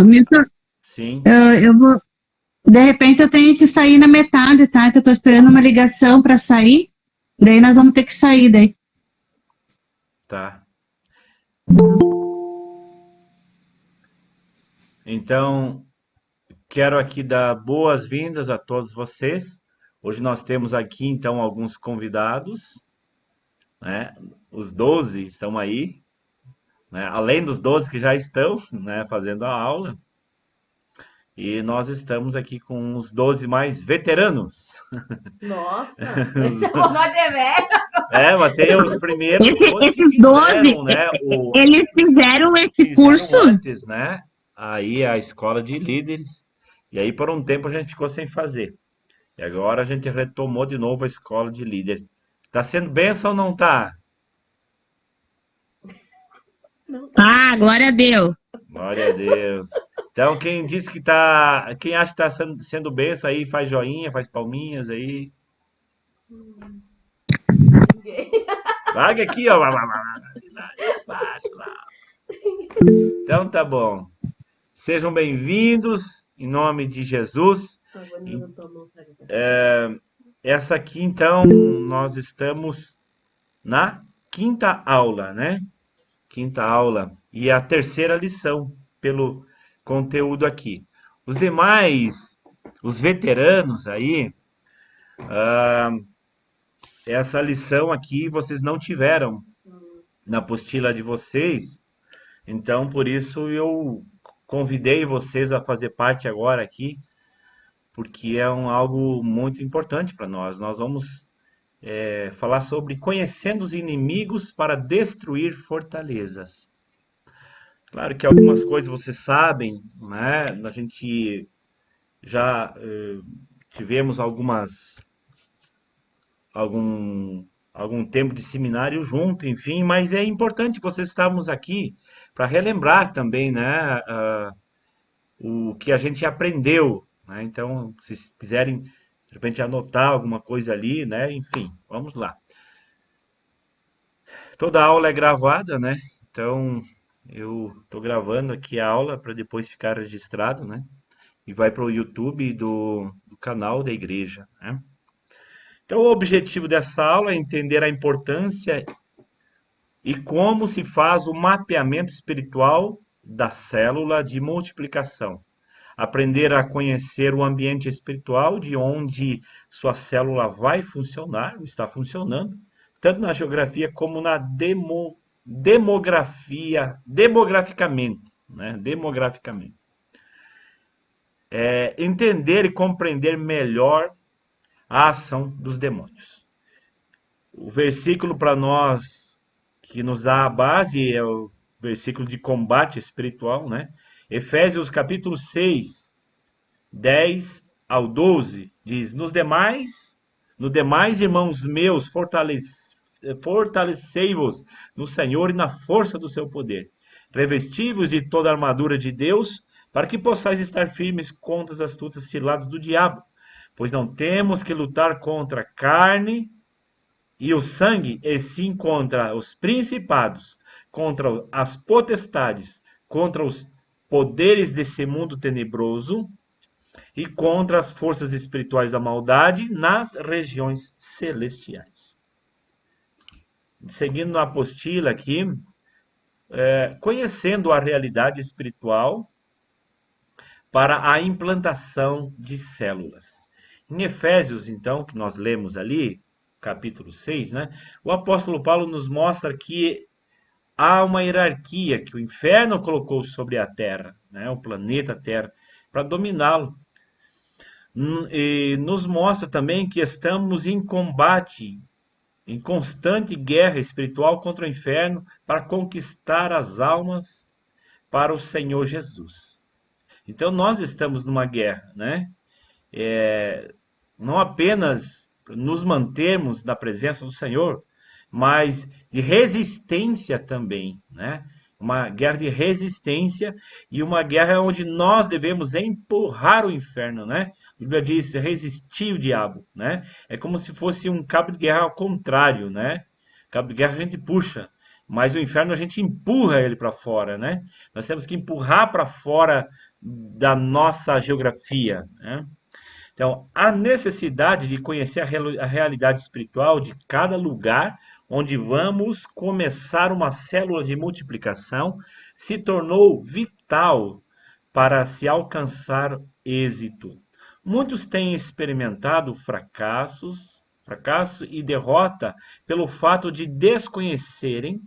Milton, Sim. eu vou. De repente eu tenho que sair na metade, tá? Que eu tô esperando uma ligação para sair. Daí nós vamos ter que sair daí. Tá. Então, quero aqui dar boas-vindas a todos vocês. Hoje nós temos aqui, então, alguns convidados, né? Os 12 estão aí, né? Além dos 12 que já estão, né, fazendo a aula. E nós estamos aqui com os 12 mais veteranos. Nossa, esse é o nome de velho. Mas tem os primeiros 12 que Esses 12, fizeram, né? eles fizeram esse Fizeram curso? antes, né? Aí a escola de líderes. E aí por um tempo a gente ficou sem fazer. E agora a gente retomou de novo a escola de líder. Tá sendo bênção ou não tá? Ah, glória a Deus. Glória a Deus. Então quem disse que tá, quem acha que tá sendo bênção aí, faz joinha, faz palminhas aí. Ninguém. Larga aqui, ó. Embaixo, lá. Então tá bom. Sejam bem-vindos em nome de Jesus. Essa aqui, então, nós estamos na quinta aula, né? Quinta aula. E a terceira lição, pelo conteúdo aqui. Os demais, os veteranos aí, essa lição aqui vocês não tiveram na apostila de vocês. Então, por isso eu convidei vocês a fazer parte agora aqui, porque é algo muito importante para nós. Nós vamos falar sobre conhecendo os inimigos para destruir fortalezas. Claro que algumas coisas vocês sabem, né? A gente já tivemos algum tempo de seminário junto, enfim, mas é importante vocês estarmos aqui para relembrar também, né? O que a gente aprendeu, né? Então, se quiserem de repente anotar alguma coisa ali, né? Enfim, vamos lá. Toda aula é gravada, né? Então, eu estou gravando aqui a aula para depois ficar registrado, né? E vai para o YouTube do canal da igreja, né? Então, o objetivo dessa aula é entender a importância e como se faz o mapeamento espiritual da célula de multiplicação. Aprender a conhecer o ambiente espiritual de onde sua célula vai funcionar, ou está funcionando, tanto na geografia como na demograficamente, né? Demograficamente. Entender e compreender melhor a ação dos demônios. O versículo para nós que nos dá a base é o versículo de combate espiritual, né? Efésios capítulo 6, 10 ao 12, diz: no demais, irmãos meus, fortalecei-vos no Senhor e na força do seu poder. Revesti-vos de toda a armadura de Deus, para que possais estar firmes contra as astutas ciladas do diabo. Pois não temos que lutar contra a carne e o sangue, e sim contra os principados, contra as potestades, contra os poderes desse mundo tenebroso e contra as forças espirituais da maldade nas regiões celestiais. Seguindo na apostila aqui, conhecendo a realidade espiritual para a implantação de células. Em Efésios, então, que nós lemos ali, capítulo 6, né? O apóstolo Paulo nos mostra que há uma hierarquia que o inferno colocou sobre a Terra, né? O planeta Terra, para dominá-lo. E nos mostra também que estamos em combate, em constante guerra espiritual contra o inferno para conquistar as almas para o Senhor Jesus. Então nós estamos numa guerra, né? Não apenas nos mantermos na presença do Senhor, mas de resistência também, né? Uma guerra de resistência e uma guerra onde nós devemos empurrar o inferno, né? A Bíblia diz resistir o diabo, né? É como se fosse um cabo de guerra ao contrário, né? Cabo de guerra a gente puxa, mas o inferno a gente empurra ele para fora, né? Nós temos que empurrar para fora da nossa geografia, né? Então, a necessidade de conhecer a realidade espiritual de cada lugar onde vamos começar uma célula de multiplicação se tornou vital para se alcançar êxito. Muitos têm experimentado fracasso e derrota pelo fato de desconhecerem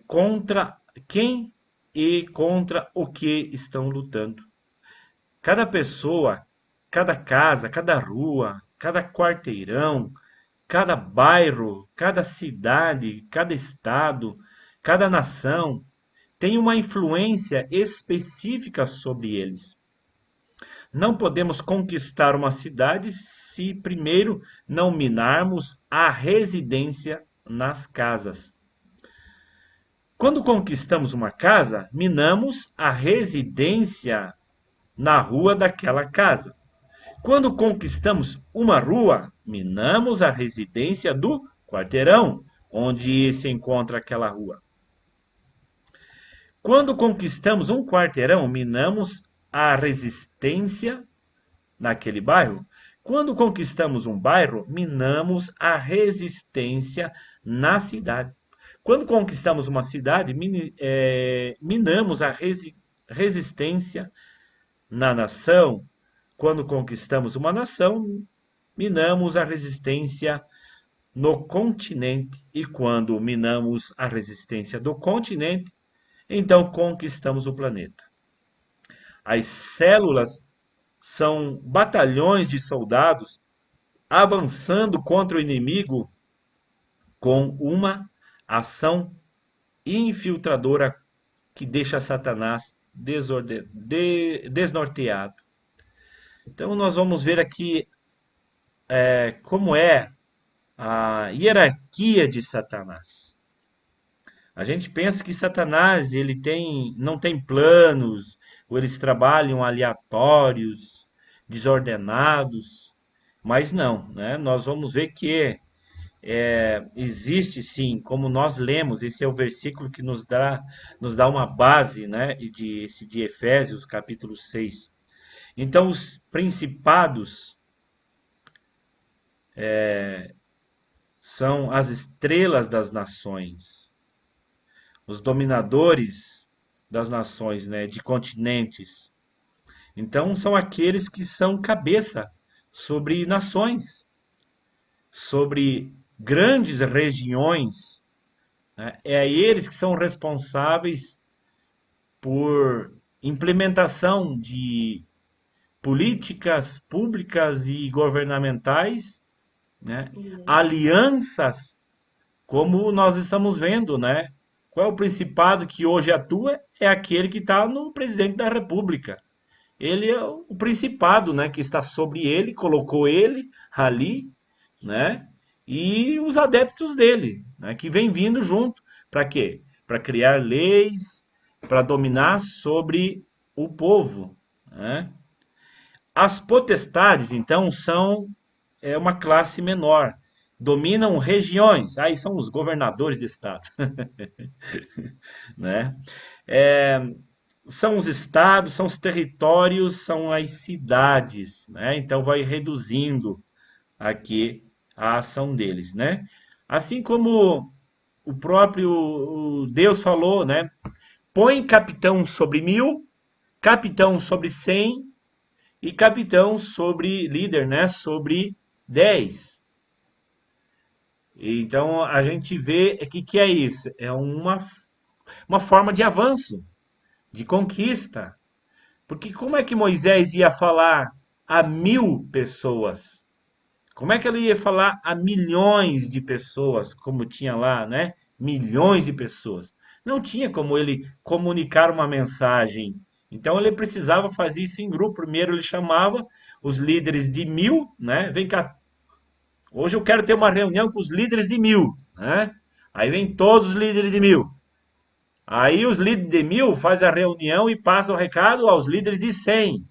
contra quem e contra o que estão lutando. Cada pessoa, cada casa, cada rua, cada quarteirão, cada bairro, cada cidade, cada estado, cada nação tem uma influência específica sobre eles. Não podemos conquistar uma cidade se primeiro não minarmos a residência nas casas. Quando conquistamos uma casa, minamos a residência na rua daquela casa. Quando conquistamos uma rua, minamos a residência do quarteirão onde se encontra aquela rua. Quando conquistamos um quarteirão, minamos a resistência naquele bairro. Quando conquistamos um bairro, minamos a resistência na cidade. Quando conquistamos uma cidade, minamos a resistência na nação. Quando conquistamos uma nação, minamos a resistência no continente. E quando minamos a resistência do continente, então conquistamos o planeta. As células são batalhões de soldados avançando contra o inimigo com uma ação infiltradora que deixa Satanás desnorteado. Então nós vamos ver aqui como é a hierarquia de Satanás. A gente pensa que Satanás não tem planos, ou eles trabalham aleatórios, desordenados, mas não, né? Nós vamos ver que existe sim, como nós lemos, esse é o versículo que nos dá uma base, né, de Efésios, capítulo 6. Então, os principados são as estrelas das nações, os dominadores das nações, né, de continentes. Então, são aqueles que são cabeça sobre nações, sobre grandes regiões, né? É eles que são responsáveis por implementação de políticas públicas e governamentais, né? Alianças, como nós estamos vendo, né? Qual é o principado que hoje atua? É aquele que está no presidente da República. Ele é o principado, né? Que está sobre ele, colocou ele ali, né? E os adeptos dele, né? Que vem vindo junto. Para quê? Para criar leis, para dominar sobre o povo, né? As potestades, então, são uma classe menor. Dominam regiões. Aí são os governadores de estado. Né? São os estados, são os territórios, são as cidades. Né? Então vai reduzindo aqui a ação deles. Né? Assim como o próprio Deus falou, né? Põe capitão sobre 1000, capitão sobre 100 e capitão sobre líder, né? Sobre 10. Então a gente vê que é isso, é uma forma de avanço, de conquista. Porque como é que Moisés ia falar a 1000 pessoas? Como é que ele ia falar a milhões de pessoas, como tinha lá, né? Milhões de pessoas. Não tinha como ele comunicar uma mensagem. Então ele precisava fazer isso em grupo. Primeiro ele chamava os líderes de 1000, né? Vem cá. Hoje eu quero ter uma reunião com os líderes de 1000, né? Aí vem todos os líderes de 1000. Aí os líderes de 1000 fazem a reunião e passam o recado aos líderes de 100.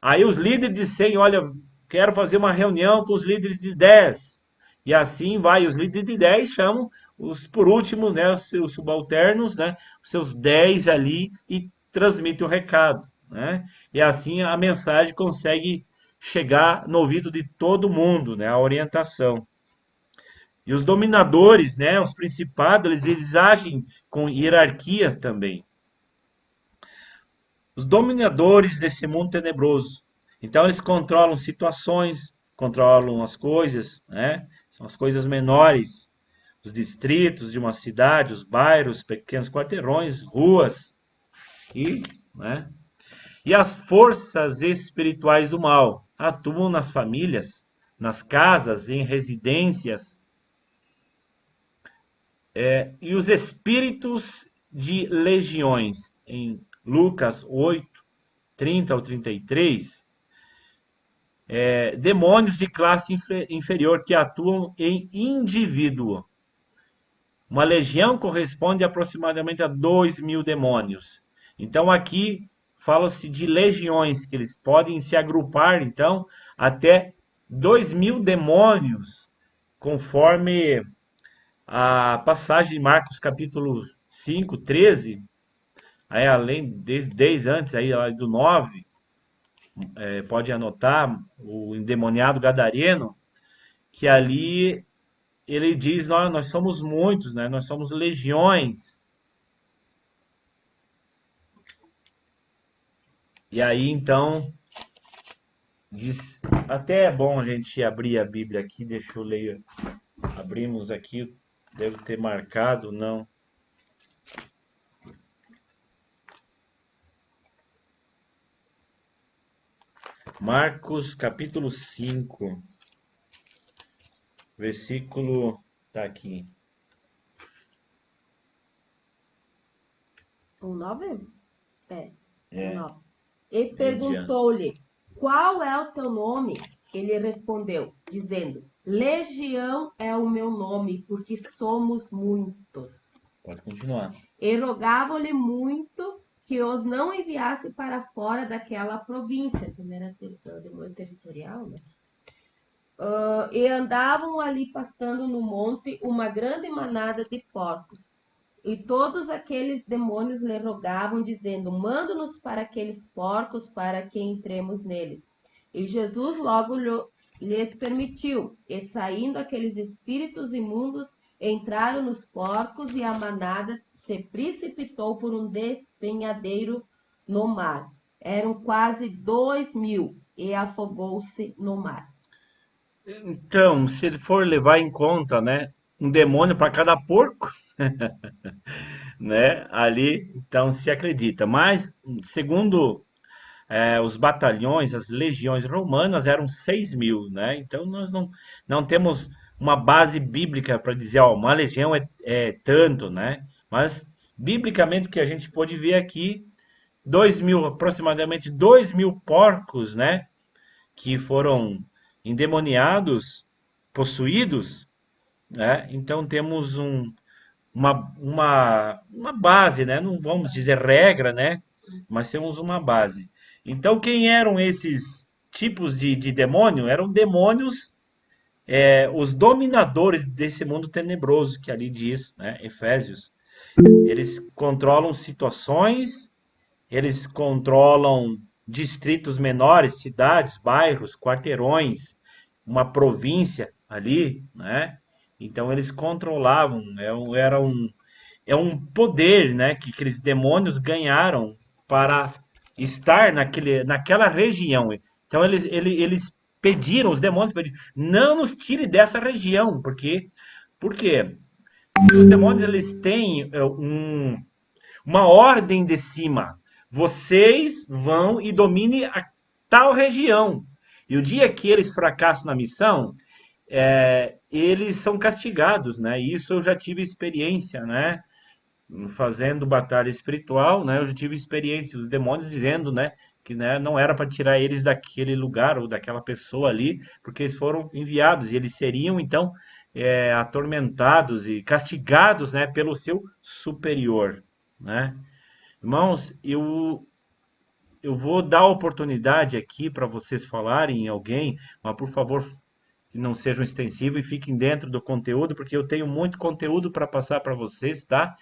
Aí os líderes de 100, olha, quero fazer uma reunião com os líderes de 10. E assim vai, os líderes de 10 chamam por último, né, os seus subalternos, né, os seus 10 ali e transmite o recado, né? E assim a mensagem consegue chegar no ouvido de todo mundo, né, a orientação. E os dominadores, né, os principados, eles agem com hierarquia também. Os dominadores desse mundo tenebroso. Então eles controlam situações, controlam as coisas, né? São as coisas menores, os distritos de uma cidade, os bairros, pequenos quarteirões, ruas e, né? E as forças espirituais do mal atuam nas famílias, nas casas, em residências, e os espíritos de legiões, em Lucas 8, 30 ao 33, demônios de classe inferior que atuam em indivíduo. Uma legião corresponde aproximadamente a 2.000 demônios. Então aqui fala-se de legiões, que eles podem se agrupar, então, até 2.000 demônios, conforme a passagem de Marcos capítulo 5, 13, aí além, desde antes aí do 9, pode anotar o endemoniado gadareno, que ali ele diz, nós somos muitos, né? Nós somos legiões. E aí então, diz, até é bom a gente abrir a Bíblia aqui, deixa eu ler, abrimos aqui, deve ter marcado, não. Marcos capítulo 5, versículo, tá aqui. O 9? É, É, o 9. E perguntou-lhe, qual é o teu nome? Ele respondeu, dizendo, Legião é o meu nome, porque somos muitos. pode continuar. E rogavam-lhe muito que os não enviasse para fora daquela província. Primeira demônio territorial, né? E andavam ali pastando no monte uma grande manada de porcos. E todos aqueles demônios lhe rogavam, dizendo, manda-nos para aqueles porcos, para que entremos neles. E Jesus logo lhes permitiu. E saindo aqueles espíritos imundos, entraram nos porcos, e a manada se precipitou por um despenhadeiro no mar. Eram quase 2.000, e afogou-se no mar. Então, se ele for levar em conta, né, um demônio para cada porco, né, ali, então se acredita. Mas, segundo os batalhões, as legiões romanas eram 6.000, né? Então nós não temos uma base bíblica para dizer, ó, uma legião é tanto, né? Mas, biblicamente, o que a gente pode ver aqui, 2.000, aproximadamente 2.000 porcos, né? Que foram endemoniados, possuídos, né? Então temos uma base, né? Não vamos dizer regra, né? Mas temos uma base. Então, quem eram esses tipos de demônio? Eram demônios, os dominadores desse mundo tenebroso, que ali diz, né? Efésios. Eles controlam situações, eles controlam distritos menores, cidades, bairros, quarteirões, uma província ali, né? Então eles controlavam, é um poder, né, que aqueles demônios ganharam para estar naquela região. Então eles pediram, os demônios pediram, não nos tire dessa região, por quê? Os demônios eles têm uma ordem de cima. Vocês vão e dominem a tal região. E o dia que eles fracassam na missão, eles são castigados, né? Isso eu já tive experiência, né? Fazendo batalha espiritual, né? Eu já tive experiência, os demônios dizendo, né? Que, né, não era para tirar eles daquele lugar ou daquela pessoa ali, porque eles foram enviados e eles seriam então atormentados e castigados, né? Pelo seu superior, né? Irmãos, eu vou dar a oportunidade aqui para vocês falarem em alguém, mas por favor, que não sejam extensivos e fiquem dentro do conteúdo, porque eu tenho muito conteúdo para passar para vocês, tá?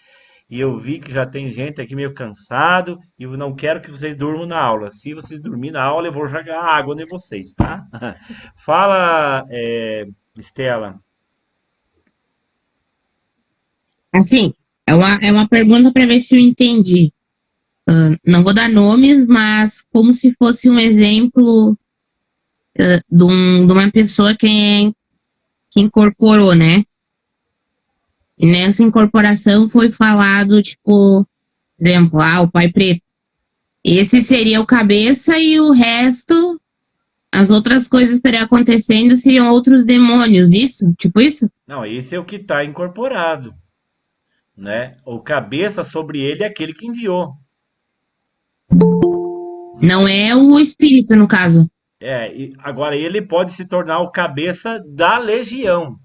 E eu vi que já tem gente aqui meio cansado e eu não quero que vocês durmam na aula. Se vocês dormirem na aula, eu vou jogar água em vocês, tá? Fala, Estela. Assim, é uma pergunta para ver se eu entendi. Não vou dar nomes, mas como se fosse um exemplo de uma pessoa que incorporou, né? E nessa incorporação foi falado, tipo, exemplo, o pai preto. Esse seria o cabeça e o resto, as outras coisas que estariam acontecendo seriam outros demônios, isso? Tipo isso? Não, esse é o que está incorporado, né? O cabeça sobre ele é aquele que enviou. Não é o espírito, no caso. Agora ele pode se tornar o cabeça da legião,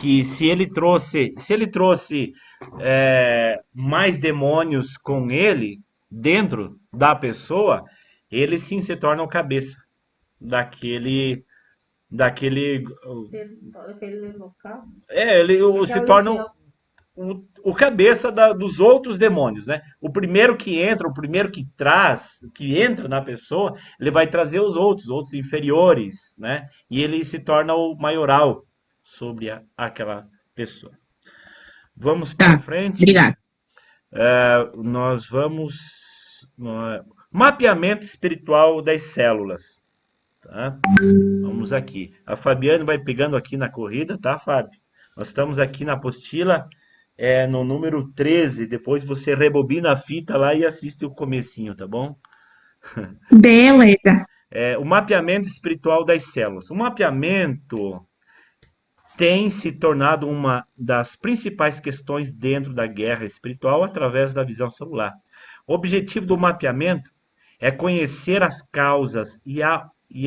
que se ele trouxe mais demônios com ele dentro da pessoa, ele sim se torna o cabeça daquele Aquele local. ele se Aquela torna legião. o cabeça dos outros demônios, né? O primeiro que entra, o primeiro que entra na pessoa, ele vai trazer os outros inferiores, né? E ele se torna o maioral sobre aquela pessoa. Vamos para Tá, frente. obrigado. Nós vamos mapeamento espiritual das células, tá? Vamos aqui. A Fabiane vai pegando aqui na corrida, tá, Fábio? Nós estamos aqui na apostila no número 13. Depois você rebobina a fita lá e assiste o comecinho, tá bom? Beleza. O mapeamento espiritual das células. O mapeamento tem se tornado uma das principais questões dentro da guerra espiritual através da visão celular. O objetivo do mapeamento é conhecer as causas e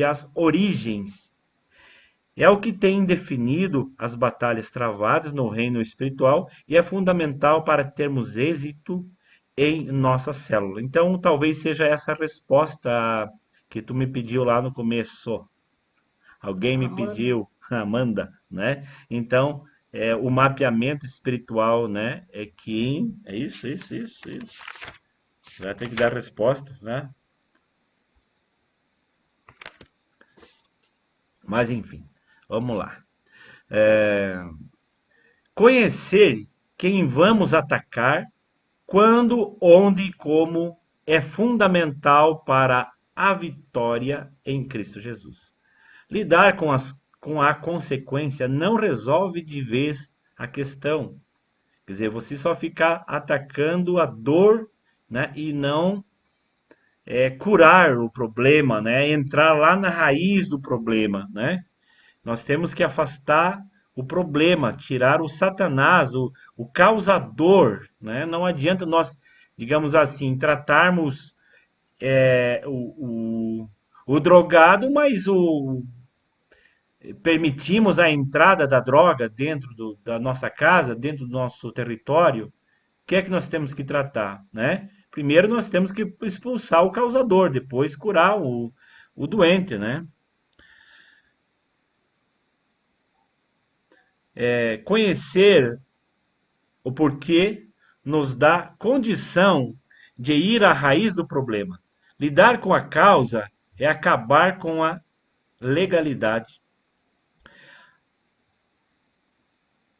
as origens. É o que tem definido as batalhas travadas no reino espiritual e é fundamental para termos êxito em nossa célula. Então, talvez seja essa a resposta que tu me pediu lá no começo. Alguém me pediu, Amanda, né? Então, o mapeamento espiritual, né? É isso. Vai ter que dar resposta, né? Mas, enfim, vamos lá. Conhecer quem vamos atacar, quando, onde e como é fundamental para a vitória em Cristo Jesus. Lidar com a consequência não resolve de vez a questão. Quer dizer, você só ficar atacando a dor, né, e não curar o problema, né, entrar lá na raiz do problema, né? Nós temos que afastar o problema, tirar o Satanás, o causador, né? Não adianta nós, digamos assim, tratarmos o drogado, mas permitimos a entrada da droga dentro da nossa casa, dentro do nosso território. O que é que nós temos que tratar, né? Primeiro nós temos que expulsar o causador, depois curar o doente, né? Conhecer o porquê nos dá condição de ir à raiz do problema. Lidar com a causa é acabar com a legalidade.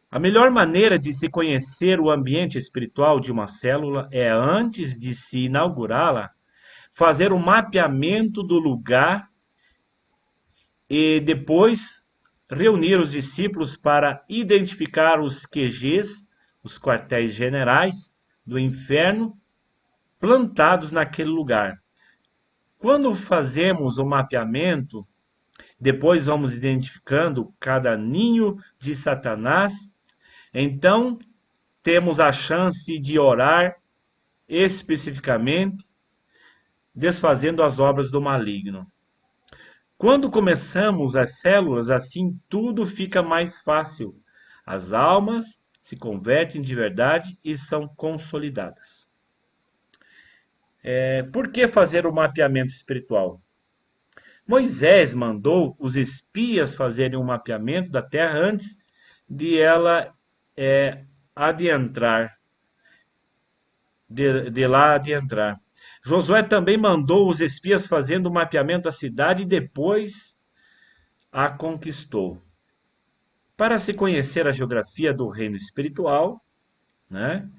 A melhor maneira de se conhecer o ambiente espiritual de uma célula é, antes de se inaugurá-la, fazer o mapeamento do lugar e depois reunir os discípulos para identificar os QGs, os quartéis generais do inferno, plantados naquele lugar. Quando fazemos o mapeamento, depois vamos identificando cada ninho de Satanás, então temos a chance de orar especificamente, desfazendo as obras do maligno. Quando começamos as células, assim tudo fica mais fácil. As almas se convertem de verdade e são consolidadas. Por que fazer o mapeamento espiritual? Moisés mandou os espias fazerem um mapeamento da terra antes de ela adentrar, de lá adentrar. Josué também mandou os espias fazendo o mapeamento da cidade e depois a conquistou. Para se conhecer a geografia do reino espiritual, né?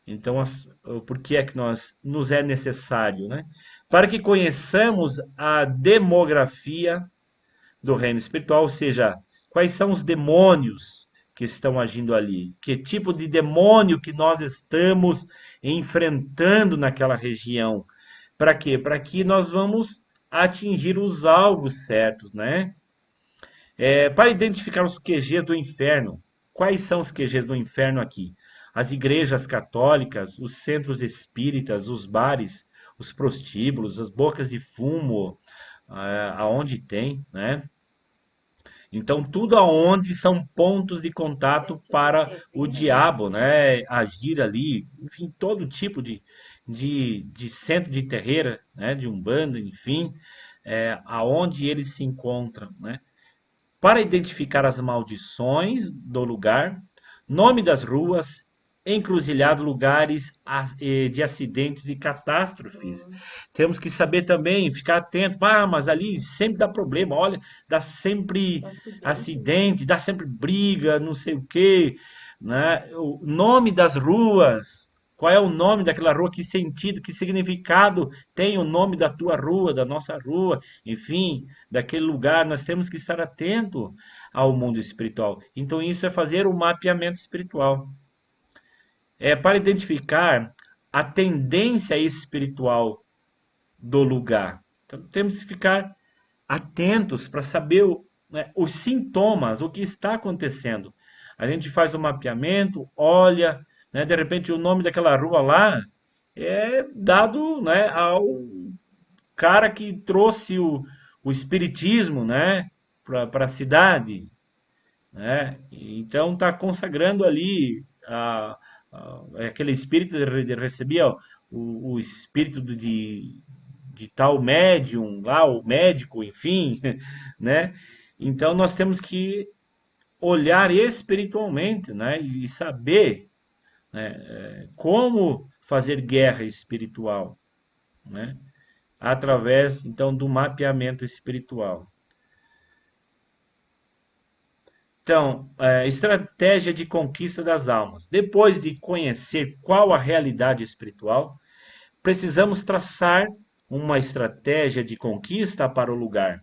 Então, por que é que nos é necessário, né? Para que conheçamos a demografia do reino espiritual, ou seja, quais são os demônios que estão agindo ali, que tipo de demônio que nós estamos enfrentando naquela região. Para quê? Para que nós vamos atingir os alvos certos, né? Para identificar os QGs do inferno. Quais são os QGs do inferno aqui? As igrejas católicas, os centros espíritas, os bares, os prostíbulos, as bocas de fumo, aonde tem, né? Então, tudo aonde são pontos de contato para o diabo, né? Agir ali, enfim, todo tipo de centro de terreira, né? De umbanda, enfim, aonde eles se encontram, né? Para identificar as maldições do lugar, nome das ruas, encruzilhado, lugares de acidentes e catástrofes. Temos que saber também, ficar atento. Mas ali sempre dá problema, olha, dá sempre acidente, dá sempre briga, não sei o quê, né? O nome das ruas, qual é o nome daquela rua, que sentido, que significado tem o nome da tua rua, da nossa rua, enfim, daquele lugar. Nós temos que estar atento ao mundo espiritual. Então isso é fazer o mapeamento espiritual. Para identificar a tendência espiritual do lugar. Então, temos que ficar atentos para saber os sintomas, o que está acontecendo. A gente faz o mapeamento, olha, né, de repente o nome daquela rua lá é dado, né, ao cara que trouxe o espiritismo, né, para a cidade, né? Então está consagrando ali aquele espírito recebia o espírito de tal médium lá, o médico, enfim, né? Então nós temos que olhar espiritualmente, né? E saber, né, como fazer guerra espiritual, né? Através então do mapeamento espiritual. Então, estratégia de conquista das almas. Depois de conhecer qual a realidade espiritual, precisamos traçar uma estratégia de conquista para o lugar.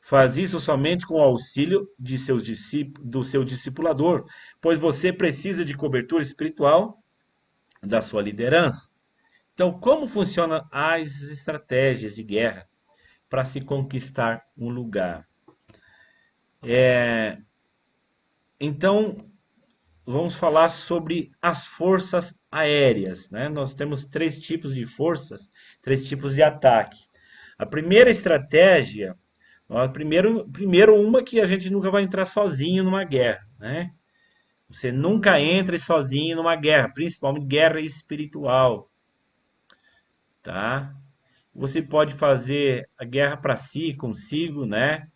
Faz isso somente com o auxílio do seu discipulador, pois você precisa de cobertura espiritual da sua liderança. Então, como funcionam as estratégias de guerra para se conquistar um lugar? Então, vamos falar sobre as forças aéreas, né? Nós temos 3 tipos de forças, 3 tipos de ataque. A primeira estratégia, primeiro uma que a gente nunca vai entrar sozinho numa guerra, né? Você nunca entra sozinho numa guerra, principalmente guerra espiritual, tá? Você pode fazer a guerra para si, consigo, né?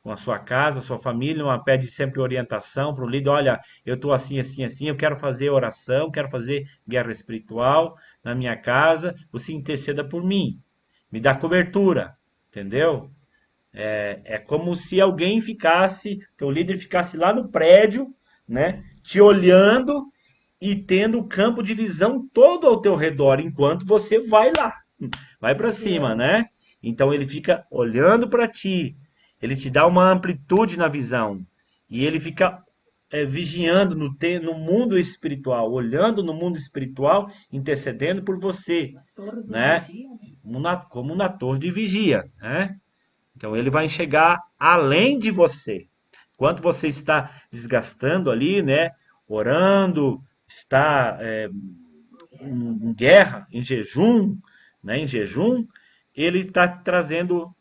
Com a sua casa, a sua família, pede sempre orientação para o líder. Olha, eu estou assim, assim, assim, eu quero fazer oração, quero fazer guerra espiritual na minha casa, você interceda por mim, me dá cobertura, entendeu? É como se alguém ficasse, teu líder ficasse lá no prédio, né, te olhando e tendo o campo de visão todo ao teu redor, enquanto você vai lá, vai para cima, né? Então ele fica olhando para ti, ele te dá uma amplitude na visão. E ele fica vigiando no mundo espiritual, olhando no mundo espiritual, intercedendo por você, né? Como na torre de vigia, né? Então ele vai enxergar além de você. Enquanto você está desgastando ali, né? Orando, está em guerra, em jejum, né? Em jejum,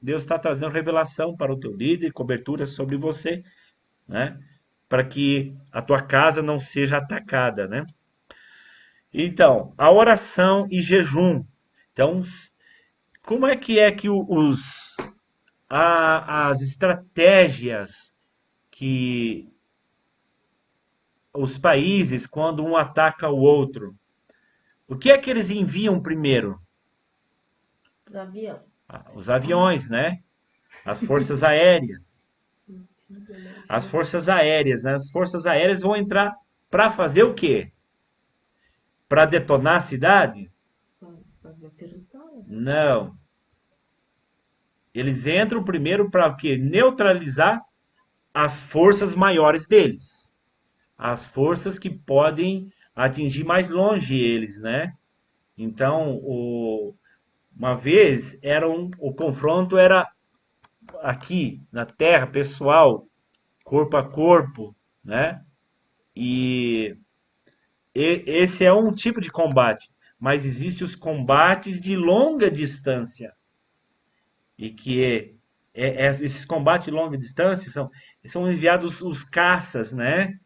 Deus está trazendo revelação para o teu líder, cobertura sobre você, né? Para que a tua casa não seja atacada, né? Então, a oração e jejum. Então, como é que as estratégias que os países, quando um ataca o outro, o que é que eles enviam primeiro? Os aviões. Os aviões, né? As forças aéreas. As forças aéreas, né? As forças aéreas vão entrar para fazer o quê? Para detonar a cidade? Fazer território. Não. Eles entram primeiro para o quê? Neutralizar as forças maiores deles. As forças que podem atingir mais longe eles, né? Então, uma vez o confronto era aqui na Terra, pessoal, corpo a corpo, né? E esse é um tipo de combate, mas existem os combates de longa distância e que esses combates de longa distância são enviados os caças, né?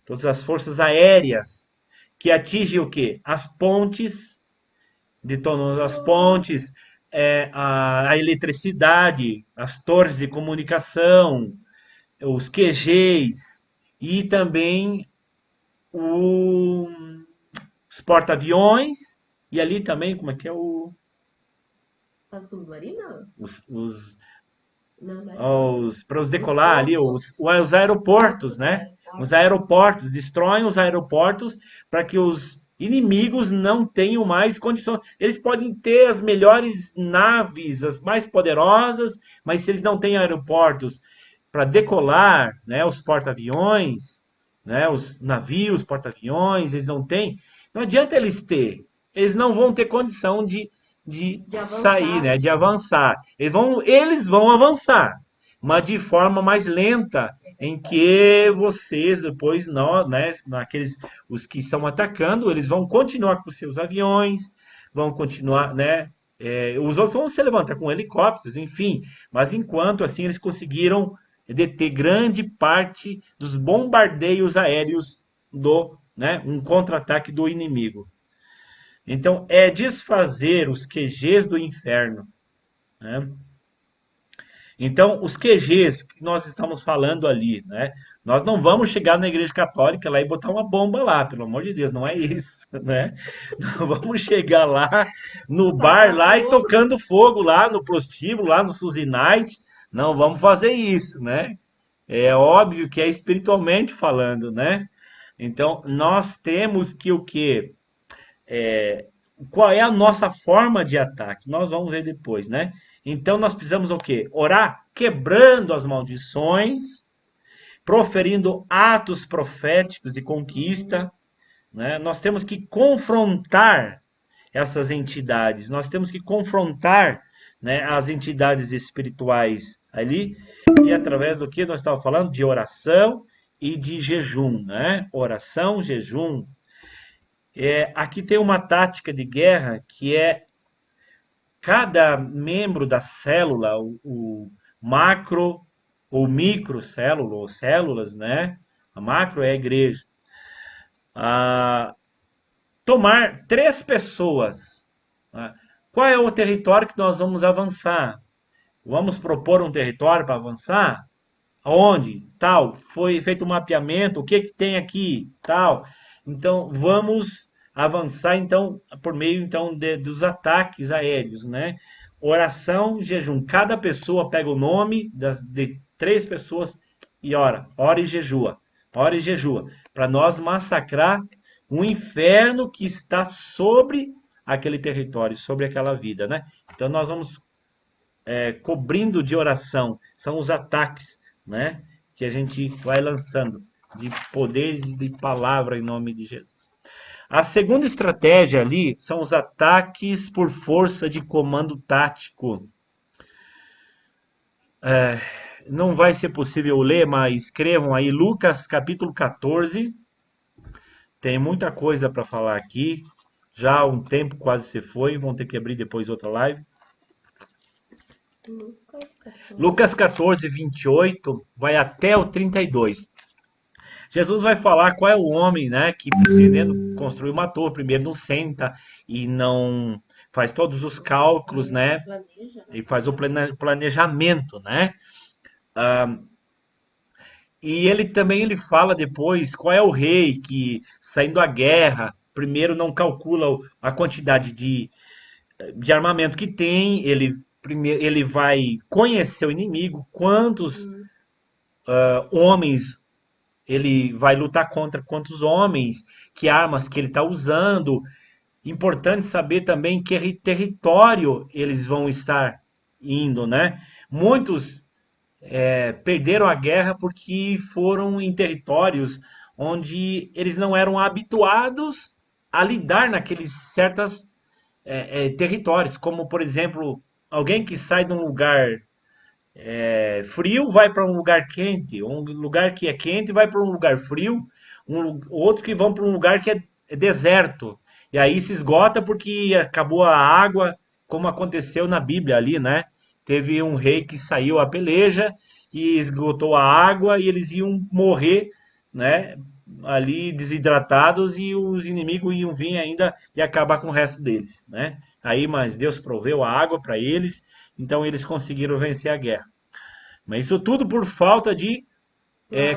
Todas as forças aéreas que atingem o quê? As pontes, detonam as pontes, a eletricidade, as torres de comunicação, os QGs e também os porta-aviões e ali também, como é que é A submarina? para os decolar ali, os aeroportos, né? Os aeroportos, destroem os aeroportos para que os inimigos não tenham mais condição. Eles podem ter as melhores naves, as mais poderosas, mas se eles não têm aeroportos para decolar, né, os porta-aviões, né, os navios porta-aviões, eles não têm, não adianta eles ter. Eles não vão ter condição de sair, né, de avançar. Eles vão avançar, mas de forma mais lenta, em que vocês depois, né, os que estão atacando, eles vão continuar com seus aviões, vão continuar, né, os outros vão se levantar com helicópteros, enfim, mas enquanto assim eles conseguiram deter grande parte dos bombardeios aéreos né, um contra-ataque do inimigo. Então, é desfazer os QGs do inferno, né? Então, os QGs que nós estamos falando ali, né? Nós não vamos chegar na igreja católica lá e botar uma bomba lá, pelo amor de Deus, não é isso, né? Não vamos chegar lá no bar lá e tocando fogo lá no prostíbulo, lá no Suzy Night. Não vamos fazer isso, né? É óbvio que é espiritualmente falando, né? Então, nós temos que o quê? Qual é a nossa forma de ataque? Nós vamos ver depois, né? Então nós precisamos o quê? Orar quebrando as maldições, proferindo atos proféticos de conquista, né? Nós temos que confrontar essas entidades, nós temos que confrontar, né, as entidades espirituais ali, e através do que nós estávamos falando? De oração e de jejum, né? Oração, jejum. Aqui tem uma tática de guerra que é cada membro da célula, o macro ou microcélula, ou células, né? A macro é a igreja. Tomar 3 pessoas. Né? Qual é o território que nós vamos avançar? Vamos propor um território para avançar? Aonde? Tal. Foi feito um mapeamento. O que tem aqui? Tal. Então, vamos avançar então por meio então dos ataques aéreos, né? Oração, jejum. Cada pessoa pega o nome de 3 pessoas e ora e jejua. Ora e jejua. Para nós massacrar um inferno que está sobre aquele território, sobre aquela vida, né? Então, nós vamos cobrindo de oração. São os ataques, né? Que a gente vai lançando de poderes de palavra em nome de Jesus. A segunda estratégia ali são os ataques por força de comando tático. Não vai ser possível ler, mas escrevam aí Lucas capítulo 14. Tem muita coisa para falar aqui. Já há um tempo quase se foi. Vão ter que abrir depois outra live. Lucas 14, 28 vai até o 32. Jesus vai falar qual é o homem, né, que pretendendo construir uma torre, primeiro não senta e não faz todos os cálculos, né? Planeja, né? E faz o planejamento, né? E ele também ele fala depois qual é o rei que, saindo à guerra, primeiro não calcula a quantidade de armamento que tem, primeiro, ele vai conhecer o inimigo, quantos homens ele vai lutar contra, quantos homens, que armas que ele está usando. Importante saber também que território eles vão estar indo, né? Muitos perderam a guerra porque foram em territórios onde eles não eram habituados a lidar naqueles certos territórios, como por exemplo, alguém que sai de um lugar frio vai para um lugar quente, um lugar que é quente vai para um lugar frio, outro que vão para um lugar que é deserto. E aí se esgota porque acabou a água, como aconteceu na Bíblia ali, né? Teve um rei que saiu a peleja e esgotou a água e eles iam morrer, né? Ali desidratados e os inimigos iam vir ainda e acabar com o resto deles, né? Aí, mas Deus proveu a água para eles, então eles conseguiram vencer a guerra. Mas isso tudo por falta de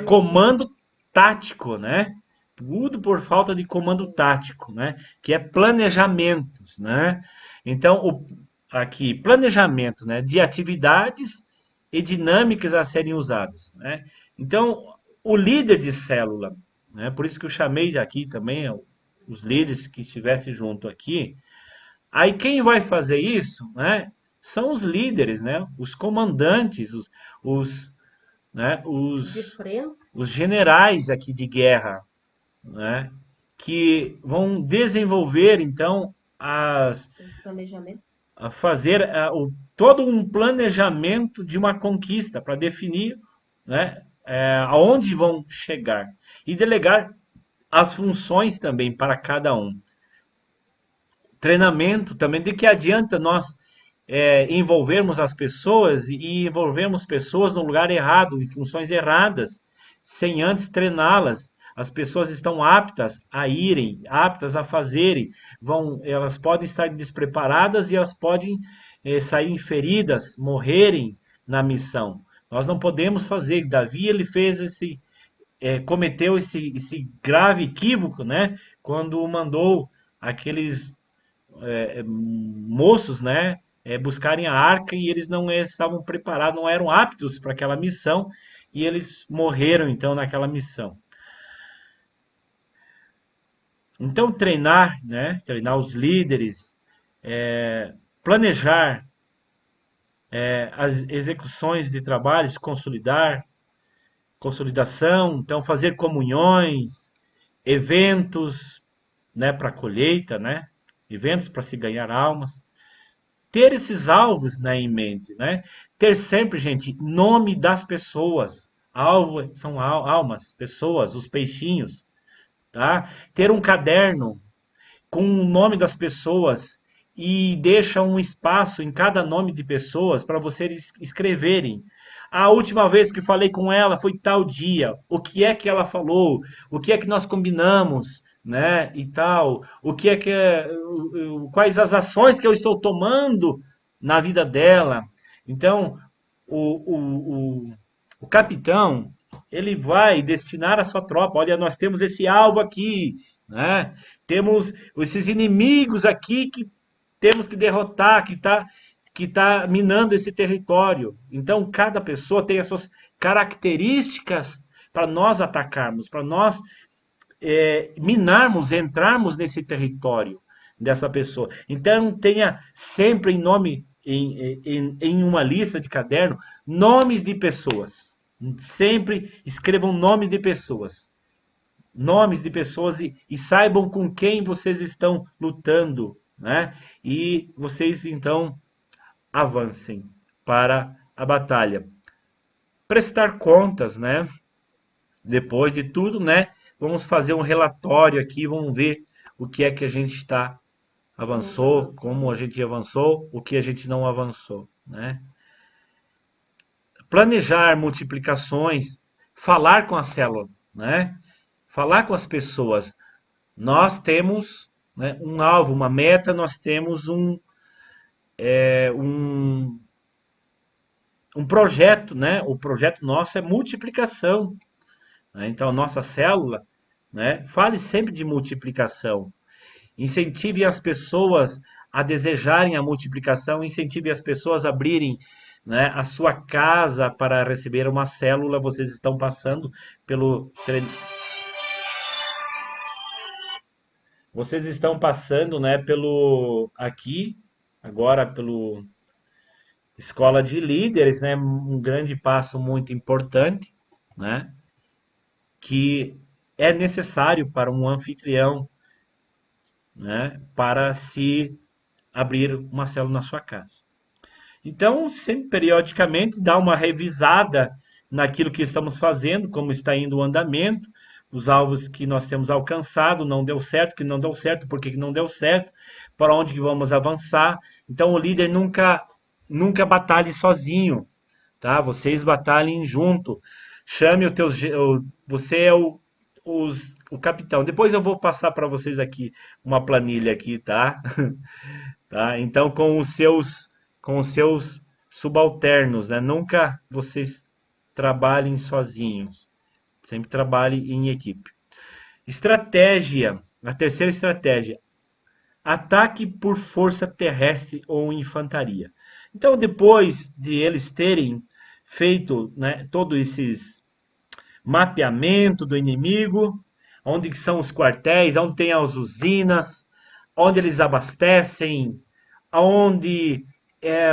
comando tático, né? Tudo por falta de comando tático, né? Que é planejamentos, né? Então, aqui, planejamento, né? De atividades e dinâmicas a serem usadas, né? Então, o líder de célula, né? Por isso que eu chamei aqui também os líderes que estivessem junto aqui. Aí quem vai fazer isso, né? São os líderes, né? Os comandantes, né? De frente, os generais aqui de guerra, né? Que vão desenvolver então esse planejamento. a fazer todo um planejamento de uma conquista para definir, né? Aonde vão chegar e delegar as funções também para cada um. Treinamento também, de que adianta nós envolvermos as pessoas e envolvermos pessoas no lugar errado, em funções erradas, sem antes treiná-las. As pessoas estão aptas a irem, aptas a fazerem, elas podem estar despreparadas e elas podem sair feridas, morrerem na missão. Nós não podemos fazer. Davi ele fez cometeu esse grave equívoco, né? Quando mandou aqueles moços, né? Buscarem a arca e eles não estavam preparados, não eram aptos para aquela missão e eles morreram então naquela missão. Então treinar, né? Treinar os líderes, planejar as execuções de trabalhos, consolidação, então fazer comunhões, eventos, né? Para colheita, né? Eventos para se ganhar almas. Ter esses alvos, né, em mente, né? Ter sempre, gente, nome das pessoas. Alvo são almas, pessoas, os peixinhos, tá? Ter um caderno com o nome das pessoas e deixa um espaço em cada nome de pessoas para vocês escreverem. A última vez que falei com ela foi tal dia. O que é que ela falou? O que é que nós combinamos, né? E tal. O que é que quais as ações que eu estou tomando na vida dela? Então, o capitão ele vai destinar a sua tropa. Olha, nós temos esse alvo aqui, né? Temos esses inimigos aqui que temos que derrotar, que tá minando esse território. Então, cada pessoa tem as suas características para nós atacarmos, para nós minarmos, entrarmos nesse território dessa pessoa. Então, tenha sempre em nome, em uma lista de caderno, nomes de pessoas. Sempre escrevam nome de pessoas. Nomes de pessoas e saibam com quem vocês estão lutando, né? E vocês, então, avancem para a batalha. Prestar contas, né? Depois de tudo, né? Vamos fazer um relatório aqui, vamos ver o que é que a gente avançou, como a gente avançou, o que a gente não avançou, né? Planejar multiplicações, falar com a célula, né? Falar com as pessoas. Nós né, um alvo, uma meta, nós temos um, um projeto, né? O projeto nosso é multiplicação, né? Então, a nossa célula, né, fale sempre de multiplicação. Incentive as pessoas a desejarem a multiplicação, incentive as pessoas a abrirem, né, a sua casa para receber uma célula. Vocês estão passando pelo vocês estão passando, né, pelo aqui agora pelo escola de líderes, né, um grande passo muito importante, né, que é necessário para um anfitrião, né, para se abrir uma célula na sua casa. Então, sempre periodicamente, dá uma revisada naquilo que estamos fazendo, como está indo o andamento, os alvos que nós temos alcançado, não deu certo, que não deu certo, por que não deu certo, para onde que vamos avançar. Então, o líder nunca batalhe sozinho, tá? Vocês batalhem junto. Chame o teu, você é o capitão. Depois eu vou passar para vocês aqui uma planilha aqui, tá? Tá? Então, com os seus subalternos, né? Nunca vocês trabalhem sozinhos. Sempre trabalhe em equipe. Estratégia. A terceira estratégia. Ataque por força terrestre ou infantaria. Então, depois de eles terem feito, né, todo esses mapeamento do inimigo, onde são os quartéis, onde tem as usinas, onde eles abastecem, onde é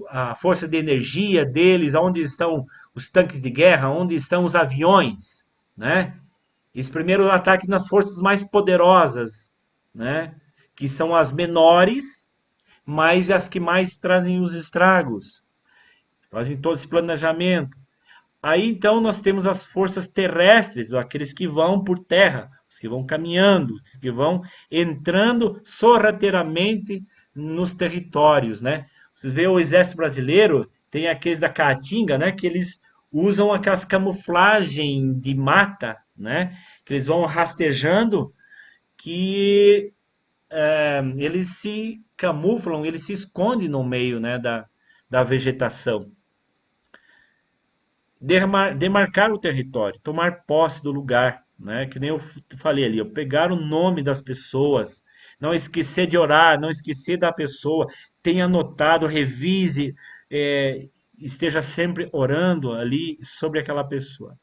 a força de energia deles, onde estão os tanques de guerra, onde estão os aviões, né? Esse primeiro ataque nas forças mais poderosas, né? Que são as menores, mas as que mais trazem os estragos. Fazem todo esse planejamento. Aí então nós temos as forças terrestres, aqueles que vão por terra, os que vão caminhando, os que vão entrando sorrateiramente nos territórios, né? Vocês veem o exército brasileiro, tem aqueles da Caatinga, né? Que eles usam aquelas camuflagem de mata, né? Que eles vão rastejando, que eles se camuflam, eles se escondem no meio, né, da vegetação. Demarcar o território, tomar posse do lugar, né? Que nem eu falei ali, pegar o nome das pessoas, não esquecer de orar, não esquecer da pessoa, tenha anotado, revise, esteja sempre orando ali sobre aquela pessoa,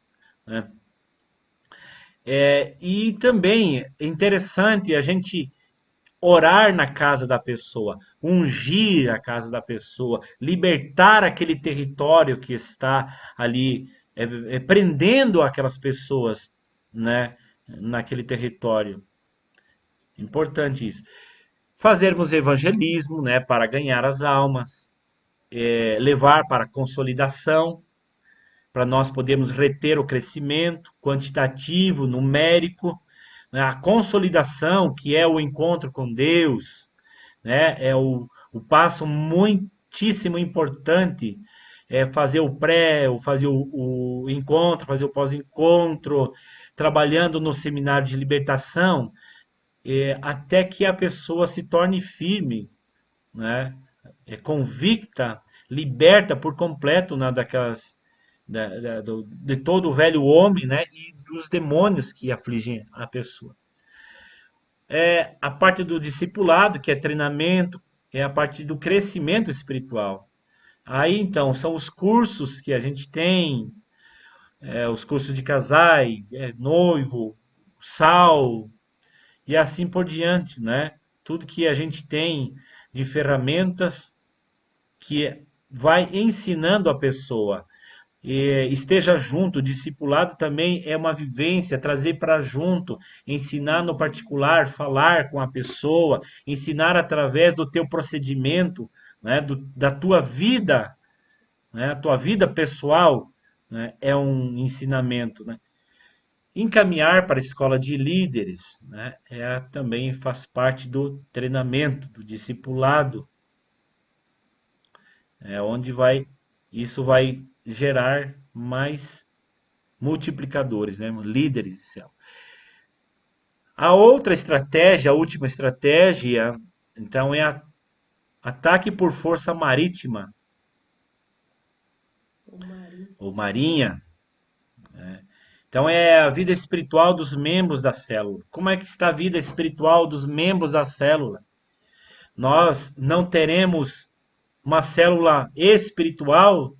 né? E também é interessante a gente orar na casa da pessoa, ungir a casa da pessoa, libertar aquele território que está ali prendendo aquelas pessoas, né, naquele território. Importante isso. Fazermos evangelismo, né, para ganhar as almas, levar para a consolidação, para nós podermos reter o crescimento quantitativo, numérico, né, a consolidação, que é o encontro com Deus, né, é o passo muitíssimo importante, fazer o pré, fazer o encontro, fazer o pós-encontro, trabalhando no seminário de libertação, até que a pessoa se torne firme, né, convicta, liberta por completo, né, de todo o velho homem, né, e dos demônios que afligem a pessoa. A parte do discipulado, que é treinamento, é a parte do crescimento espiritual. Aí, então, são os cursos que a gente tem, os cursos de casais, noivo, sal, e assim por diante, né? Tudo que a gente tem de ferramentas que vai ensinando a pessoa. Esteja junto, discipulado também é uma vivência, trazer para junto, ensinar no particular, falar com a pessoa, ensinar através do teu procedimento, né, da tua vida, né, a tua vida pessoal, né, é um ensinamento, né. Encaminhar para a escola de líderes, né, também faz parte do treinamento, do discipulado, onde isso vai gerar mais multiplicadores, né? Líderes de célula. A outra estratégia, a última estratégia, então é ataque por força marítima O marido. ou marinha. Então é a vida espiritual dos membros da célula. Como é que está a vida espiritual dos membros da célula? Nós não teremos uma célula espiritual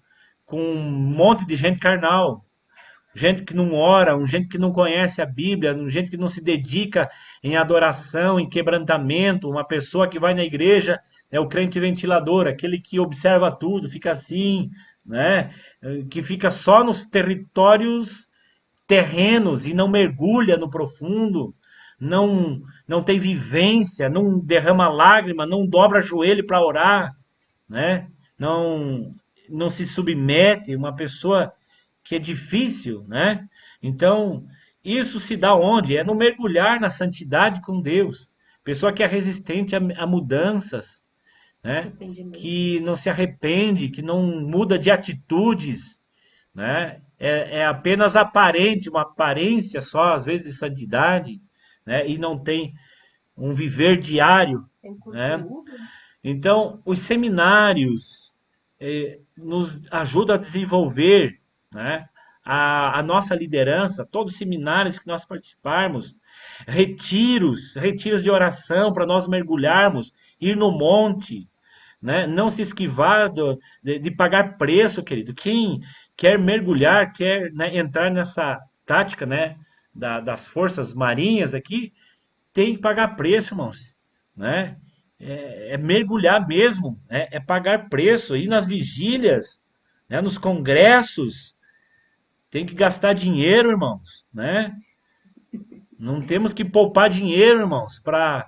com um monte de gente carnal. Gente que não ora, gente que não conhece a Bíblia, gente que não se dedica em adoração, em quebrantamento, uma pessoa que vai na igreja é o crente ventilador, aquele que observa tudo, fica assim, né? Que fica só nos territórios terrenos e não mergulha no profundo, não tem vivência, não derrama lágrima, não dobra joelho para orar, né? Não se submete, uma pessoa que é difícil, né? Então, isso se dá onde? É no mergulhar na santidade com Deus. Pessoa que é resistente a mudanças, né? Arrependimento. Que não se arrepende, que não muda de atitudes, né? É apenas aparente, uma aparência só, às vezes, de santidade, né? E não tem um viver diário, Tem né? conteúdo. Então, os seminários nos ajudam a desenvolver, né, a nossa liderança, todos os seminários que nós participarmos, retiros de oração para nós mergulharmos, ir no monte, né, não se esquivar de pagar preço, querido. Quem quer mergulhar, quer, né, entrar nessa tática, né, das forças marinhas aqui, tem que pagar preço, irmãos, né? É mergulhar mesmo, né? É pagar preço, ir nas vigílias, né? Nos congressos, tem que gastar dinheiro, irmãos, né? Não temos que poupar dinheiro, irmãos, para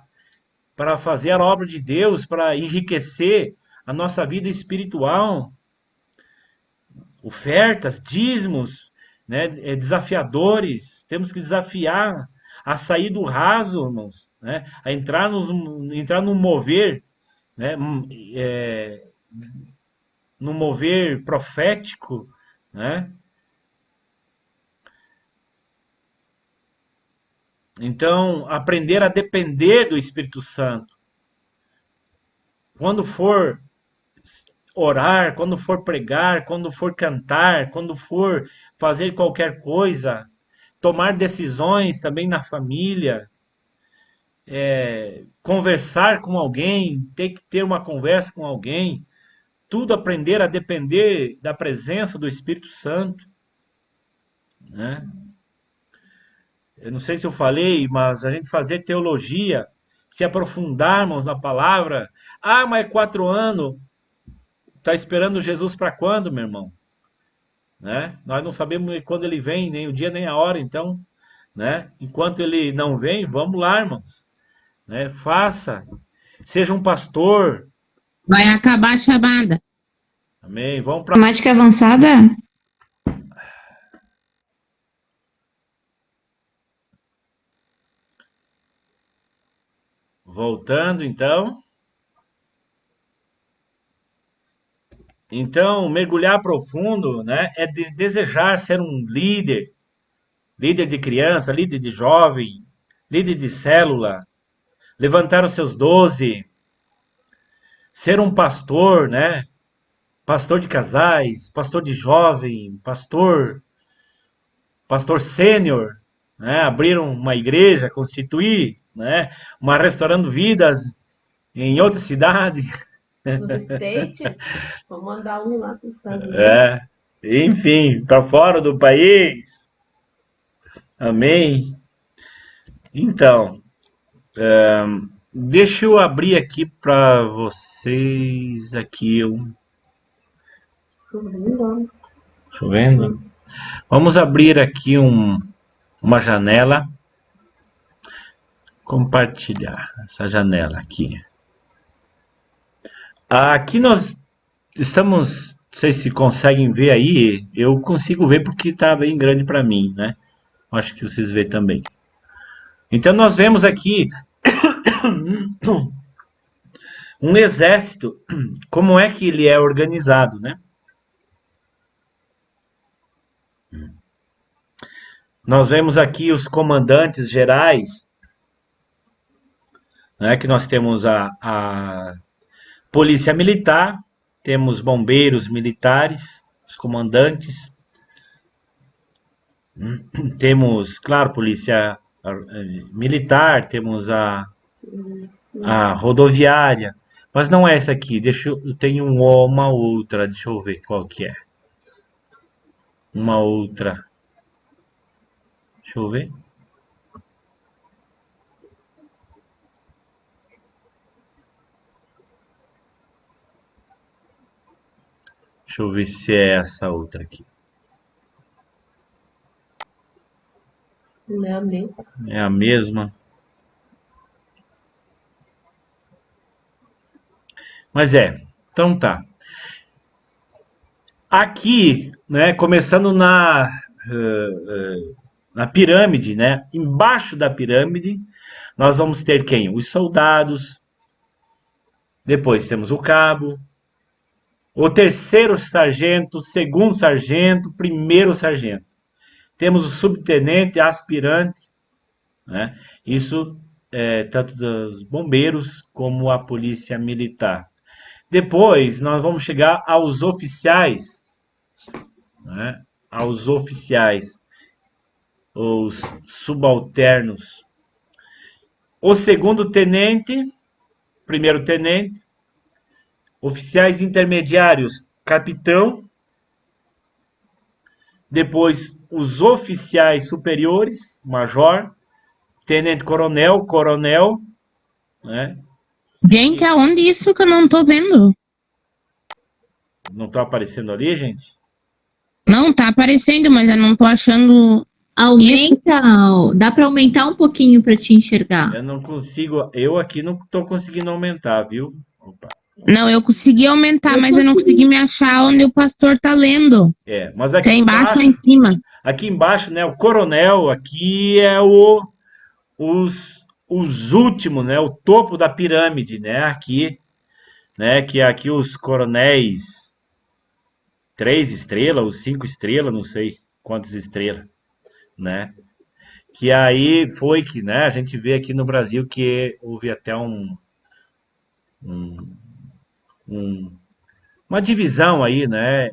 fazer a obra de Deus, para enriquecer a nossa vida espiritual. Ofertas, dízimos, né? Desafiadores, temos que desafiar a sair do raso, irmãos, né? A entrar no mover, né? No mover profético, né? Então, aprender a depender do Espírito Santo. Quando for orar, quando for pregar, quando for cantar, quando for fazer qualquer coisa, tomar decisões também na família, conversar com alguém, ter que ter uma conversa com alguém, tudo aprender a depender da presença do Espírito Santo, né? Eu não sei se eu falei, mas a gente fazer teologia, se aprofundarmos na palavra, mas 4 anos, tá esperando Jesus para quando, meu irmão? Né? Nós não sabemos quando ele vem, nem o dia nem a hora, então, né? Enquanto ele não vem, vamos lá, irmãos, né? Faça, seja um pastor, Vai acabar a chamada. amém? Vamos para Matemática avançada? voltando, então. Então, mergulhar profundo, né, é desejar ser um líder, líder de criança, líder de jovem, líder de célula, levantar os seus 12, ser um pastor, né, pastor de casais, pastor de jovem, pastor sênior, né, abrir uma igreja, constituir, né, uma restaurando vidas em outra cidade. Nos States, vou mandar um lá para os Estados Unidos. Enfim, para fora do país. Amém. Então, deixa eu abrir aqui para vocês aqui. Chovendo? Vamos abrir aqui uma janela. Compartilhar essa janela aqui. Aqui nós estamos, não sei se conseguem ver aí, eu consigo ver porque está bem grande para mim, né? Acho que vocês veem também. Então nós vemos aqui um exército, como é que ele é organizado, né? Nós vemos aqui os comandantes gerais, né, que nós temos a polícia militar, temos bombeiros militares, os comandantes, temos, claro, polícia militar, temos a rodoviária, mas não é essa aqui. Eu tenho uma outra, deixa eu ver qual que é. Uma outra. Deixa eu ver. Deixa eu ver se é essa outra aqui. Não é a mesma. É a mesma. Mas então tá. Aqui, né, começando na pirâmide, né, embaixo da pirâmide, nós vamos ter quem? Os soldados, depois temos o cabo, o terceiro sargento, segundo sargento, primeiro sargento. Temos o subtenente, aspirante, né? Isso tanto dos bombeiros como a polícia militar. Depois nós vamos chegar aos oficiais, né? Aos oficiais, os subalternos. O segundo tenente, primeiro tenente, oficiais intermediários, capitão, depois os oficiais superiores, major, tenente-coronel, coronel, né? Gente, aonde isso que eu não tô vendo? Não está aparecendo ali, gente? Não, tá aparecendo, mas eu não tô achando. Aumenta, dá para aumentar um pouquinho para te enxergar. Eu não consigo, eu aqui não estou conseguindo aumentar, viu? Opa. Não, eu consegui aumentar, mas eu não consegui me achar onde o pastor tá lendo. Mas Se aqui é embaixo ou em cima. aqui embaixo, né, o coronel, aqui é os últimos, né, o topo da pirâmide, né, aqui, né, que aqui os coronéis 3 estrelas ou 5 estrelas, não sei quantas estrelas, né, que aí foi que, né, a gente vê aqui no Brasil que houve até uma divisão aí, né,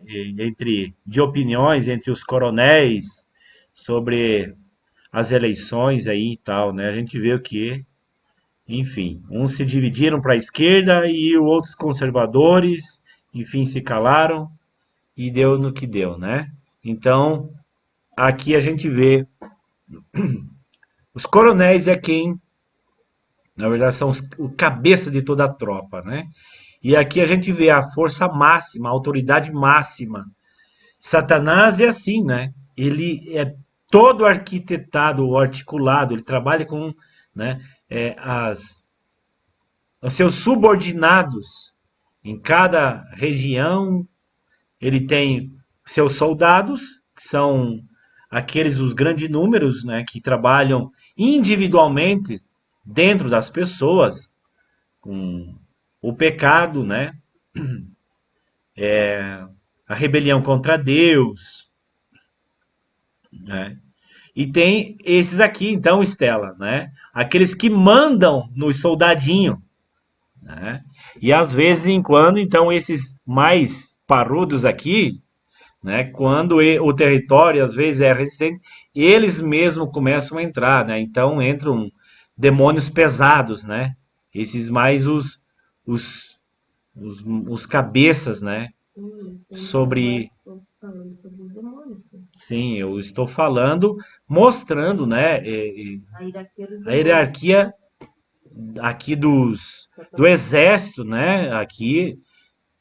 de opiniões entre os coronéis sobre as eleições aí e tal, né? A gente vê o que, enfim, uns se dividiram para a esquerda e outros conservadores, enfim, se calaram e deu no que deu, né? Então, aqui a gente vê os coronéis é quem, na verdade, são o cabeça de toda a tropa, né? E aqui a gente vê a força máxima, a autoridade máxima. Satanás é assim, né? Ele é todo arquitetado ou articulado, ele trabalha com, né, os seus subordinados. Em cada região, ele tem seus soldados, que são aqueles os grandes números, né, que trabalham individualmente dentro das pessoas, com o pecado, né? A rebelião contra Deus, né? E tem esses aqui, então, Estela, né? Aqueles que mandam nos soldadinhos, né? E às vezes em quando, então, esses mais parrudos aqui, né? Quando o território às vezes é resistente, eles mesmos começam a entrar, né? Então entram demônios pesados, né? Esses mais os cabeças, né? Sobre Falando sobre os demônios. Sim, eu estou falando, mostrando, né, A hierarquia dos a demônios. hierarquia aqui do exército, né, aqui,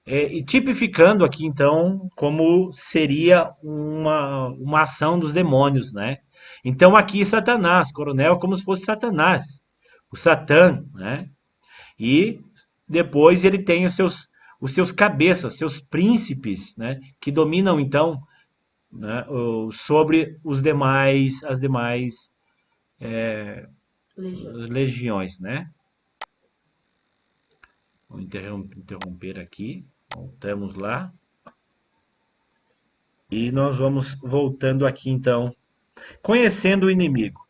e tipificando aqui, então, como seria uma ação dos demônios, né. Então, aqui Satanás, coronel, como se fosse Satanás, o Satã, né, e depois ele tem os seus cabeças, seus príncipes, né, que dominam, então, né, sobre as demais legiões, né? Vou interromper aqui, voltamos lá. E nós vamos voltando aqui, então, conhecendo o inimigo.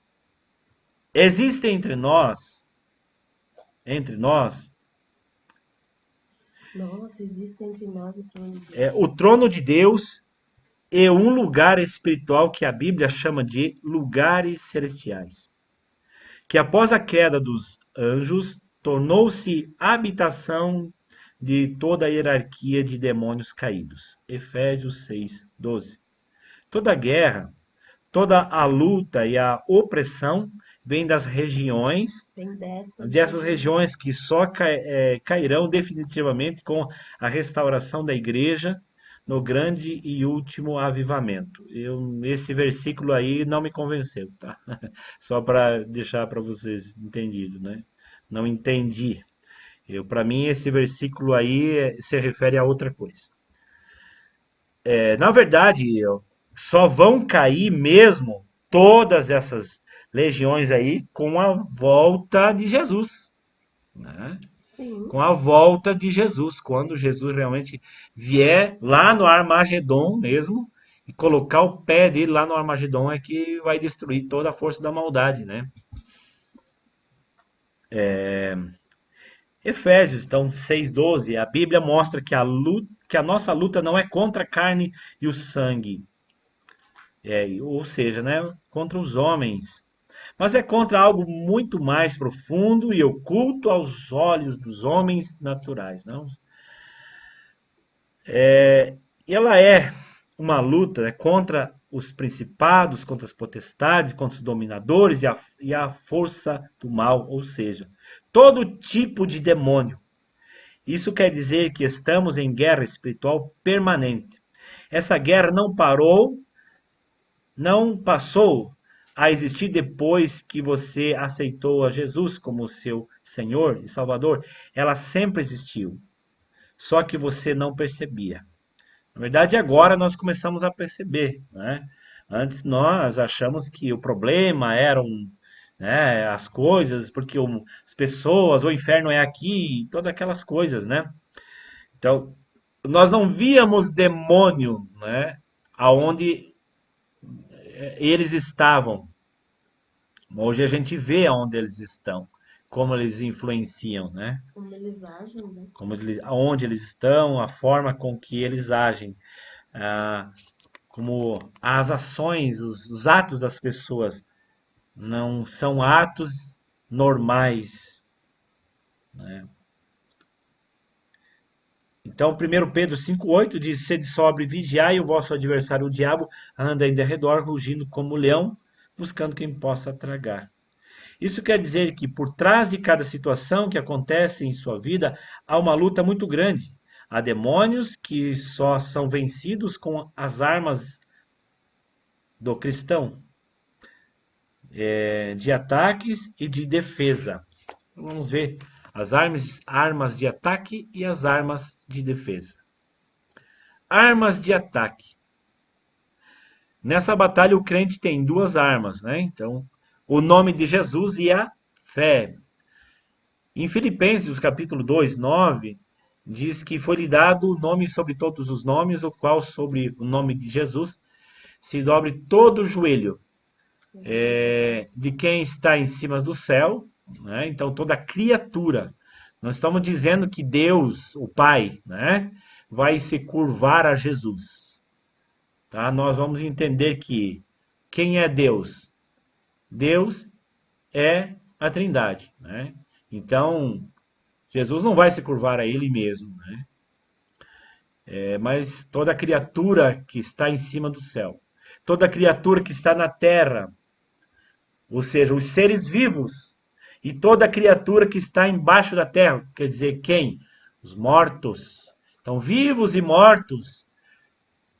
Existem entre nós entre nós, Nossa, existe entre nós o trono de Deus. é o trono de Deus e um lugar espiritual que a Bíblia chama de lugares celestiais, que após a queda dos anjos tornou-se habitação de toda a hierarquia de demônios caídos. Efésios 6:12. Toda guerra, toda a luta e a opressão vem das regiões, Tem dessas regiões que só cairão definitivamente com a restauração da igreja no grande e último avivamento. Esse versículo aí não me convenceu, tá? Só para deixar para vocês entendido, né? Não entendi. Para mim, esse versículo aí se refere a outra coisa. Na verdade, só vão cair mesmo todas essas legiões aí com a volta de Jesus, né? Sim. Com a volta de Jesus, quando Jesus realmente vier lá no Armagedon mesmo e colocar o pé dele lá no Armagedon, é que vai destruir toda a força da maldade, né? Efésios, então, 6:12, a Bíblia mostra que a nossa luta não é contra a carne e o sangue, ou seja, né, contra os homens, mas é contra algo muito mais profundo e oculto aos olhos dos homens naturais, não? Ela é uma luta, né, contra os principados, contra as potestades, contra os dominadores e a força do mal, ou seja, todo tipo de demônio. Isso quer dizer que estamos em guerra espiritual permanente. Essa guerra não parou, não passou a existir depois que você aceitou a Jesus como seu Senhor e Salvador. Ela sempre existiu, só que você não percebia. Na verdade, agora nós começamos a perceber, né? Antes nós achamos que o problema eram, né, as coisas, porque as pessoas, o inferno é aqui, todas aquelas coisas, né? Então, nós não víamos demônio, né, aonde eles estavam. Hoje a gente vê aonde eles estão, como eles influenciam, né? Como eles agem, né? Aonde eles estão, a forma com que eles agem, como as ações, os atos das pessoas não são atos normais, né? Então, 1 Pedro 5,8 diz: sede sóbrio e vigiai, o vosso adversário, o diabo, anda em derredor, rugindo como leão, buscando quem possa tragar. Isso quer dizer que por trás de cada situação que acontece em sua vida, há uma luta muito grande. Há demônios que só são vencidos com as armas do cristão, de ataques e de defesa. Vamos ver as armas de ataque e as armas de defesa. Armas de ataque. Nessa batalha o crente tem duas armas, né? Então, o nome de Jesus e a fé. Em Filipenses, capítulo 2:9, diz que foi-lhe dado o nome sobre todos os nomes, o qual sobre o nome de Jesus se dobre todo o joelho, de quem está em cima do céu, né? Então toda criatura. Nós estamos dizendo que Deus, o Pai, né, vai se curvar a Jesus. Tá? Nós vamos entender que quem é Deus? Deus é a Trindade, né? Então, Jesus não vai se curvar a ele mesmo, né? Mas toda criatura que está em cima do céu, toda criatura que está na terra, ou seja, os seres vivos, e toda criatura que está embaixo da terra, quer dizer, quem? Os mortos. Então, vivos e mortos,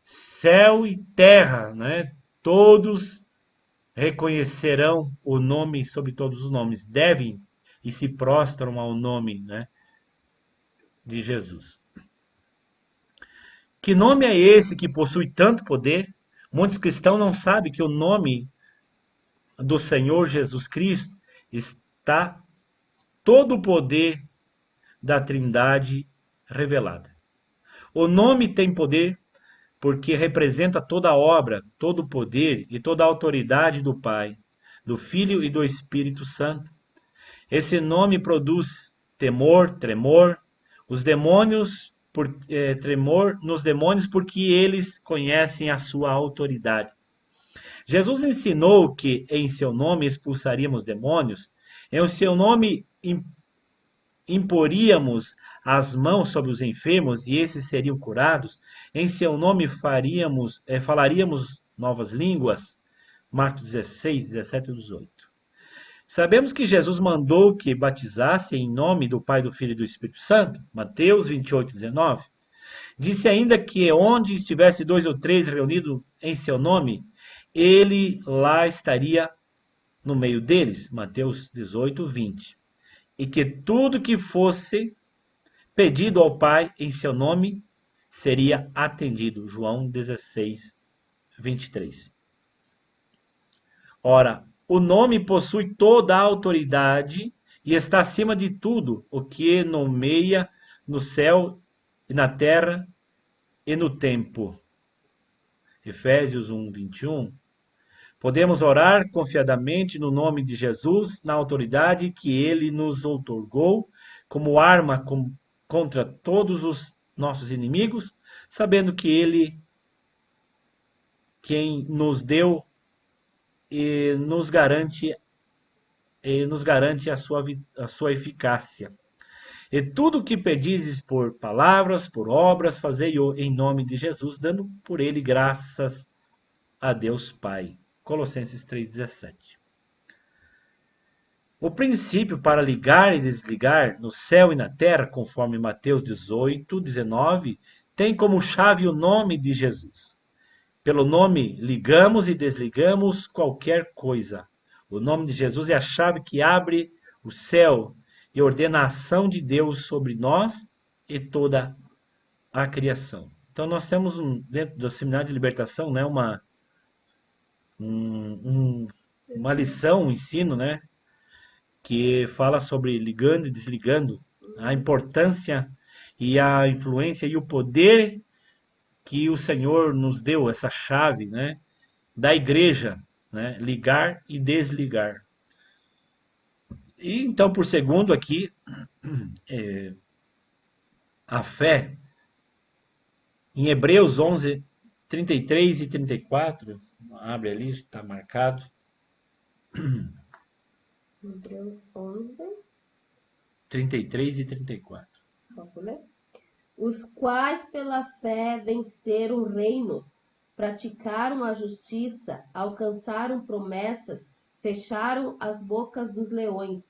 céu e terra, né? Todos reconhecerão o nome sobre todos os nomes, devem e se prostram ao nome, né, de Jesus. Que nome é esse que possui tanto poder? Muitos cristãos não sabem que o nome do Senhor Jesus Cristo está todo o poder da Trindade revelada. O nome tem poder porque representa toda a obra, todo o poder e toda a autoridade do Pai, do Filho e do Espírito Santo. Esse nome produz temor, tremor. Os demônios, tremor nos demônios porque eles conhecem a sua autoridade. Jesus ensinou que em seu nome expulsaríamos demônios, em seu nome imporíamos as mãos sobre os enfermos e esses seriam curados, em seu nome falaríamos novas línguas. Marcos 16, 17 e 18. Sabemos que Jesus mandou que batizasse em nome do Pai, do Filho e do Espírito Santo. Mateus 28, 19. Disse ainda que onde estivesse 2 ou 3 reunidos em seu nome, ele lá estaria no meio deles. Mateus 18, 20. E que tudo que fosse pedido ao Pai em seu nome seria atendido. João 16, 23. Ora, o nome possui toda a autoridade e está acima de tudo o que nomeia no céu e na terra e no tempo. Efésios 1, 21. Podemos orar confiadamente no nome de Jesus, na autoridade que ele nos outorgou como arma contra todos os nossos inimigos, sabendo que ele, quem nos deu e nos garante a sua eficácia. E tudo o que pedizes por palavras, por obras, fazei-o em nome de Jesus, dando por ele graças a Deus Pai. Colossenses 3,17. O princípio para ligar e desligar no céu e na terra, conforme Mateus 18, 19, tem como chave o nome de Jesus. Pelo nome, ligamos e desligamos qualquer coisa. O nome de Jesus é a chave que abre o céu e ordena a ação de Deus sobre nós e toda a criação. Então, nós temos, dentro do Seminário de Libertação, né, uma lição, um ensino, né, que fala sobre ligando e desligando, a importância e a influência e o poder que o Senhor nos deu, essa chave, né, da igreja, né, ligar e desligar. E então, por segundo aqui, a fé, em Hebreus 11, 33 e 34, abre ali, está marcado. Hebreus 11, 33 e 34. posso ler? Os quais pela fé venceram reinos, praticaram a justiça, alcançaram promessas, fecharam as bocas dos leões,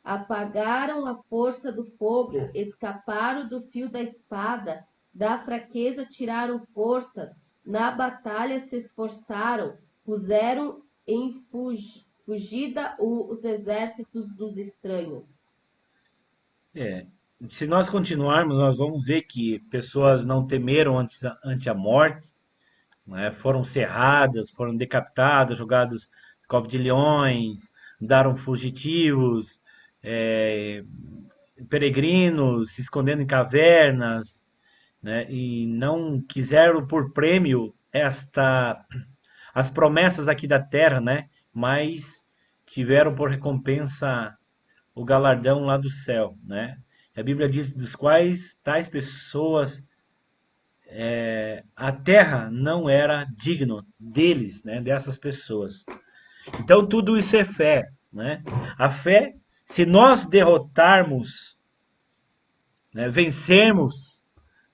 apagaram a força do fogo, escaparam do fio da espada, da fraqueza tiraram forças, na batalha se esforçaram, puseram em fugida os exércitos dos estranhos. Se nós continuarmos, nós vamos ver que pessoas não temeram ante a morte, né? Foram cerradas, foram decapitadas, jogadas em cova de leões, andaram fugitivos, peregrinos, se escondendo em cavernas, né? E não quiseram por prêmio as promessas aqui da terra, né? Mas tiveram por recompensa o galardão lá do céu, né? A Bíblia diz dos quais tais pessoas a terra não era digno deles, né? Dessas pessoas. Então tudo isso é fé, né? A fé, se nós derrotarmos, né, vencermos,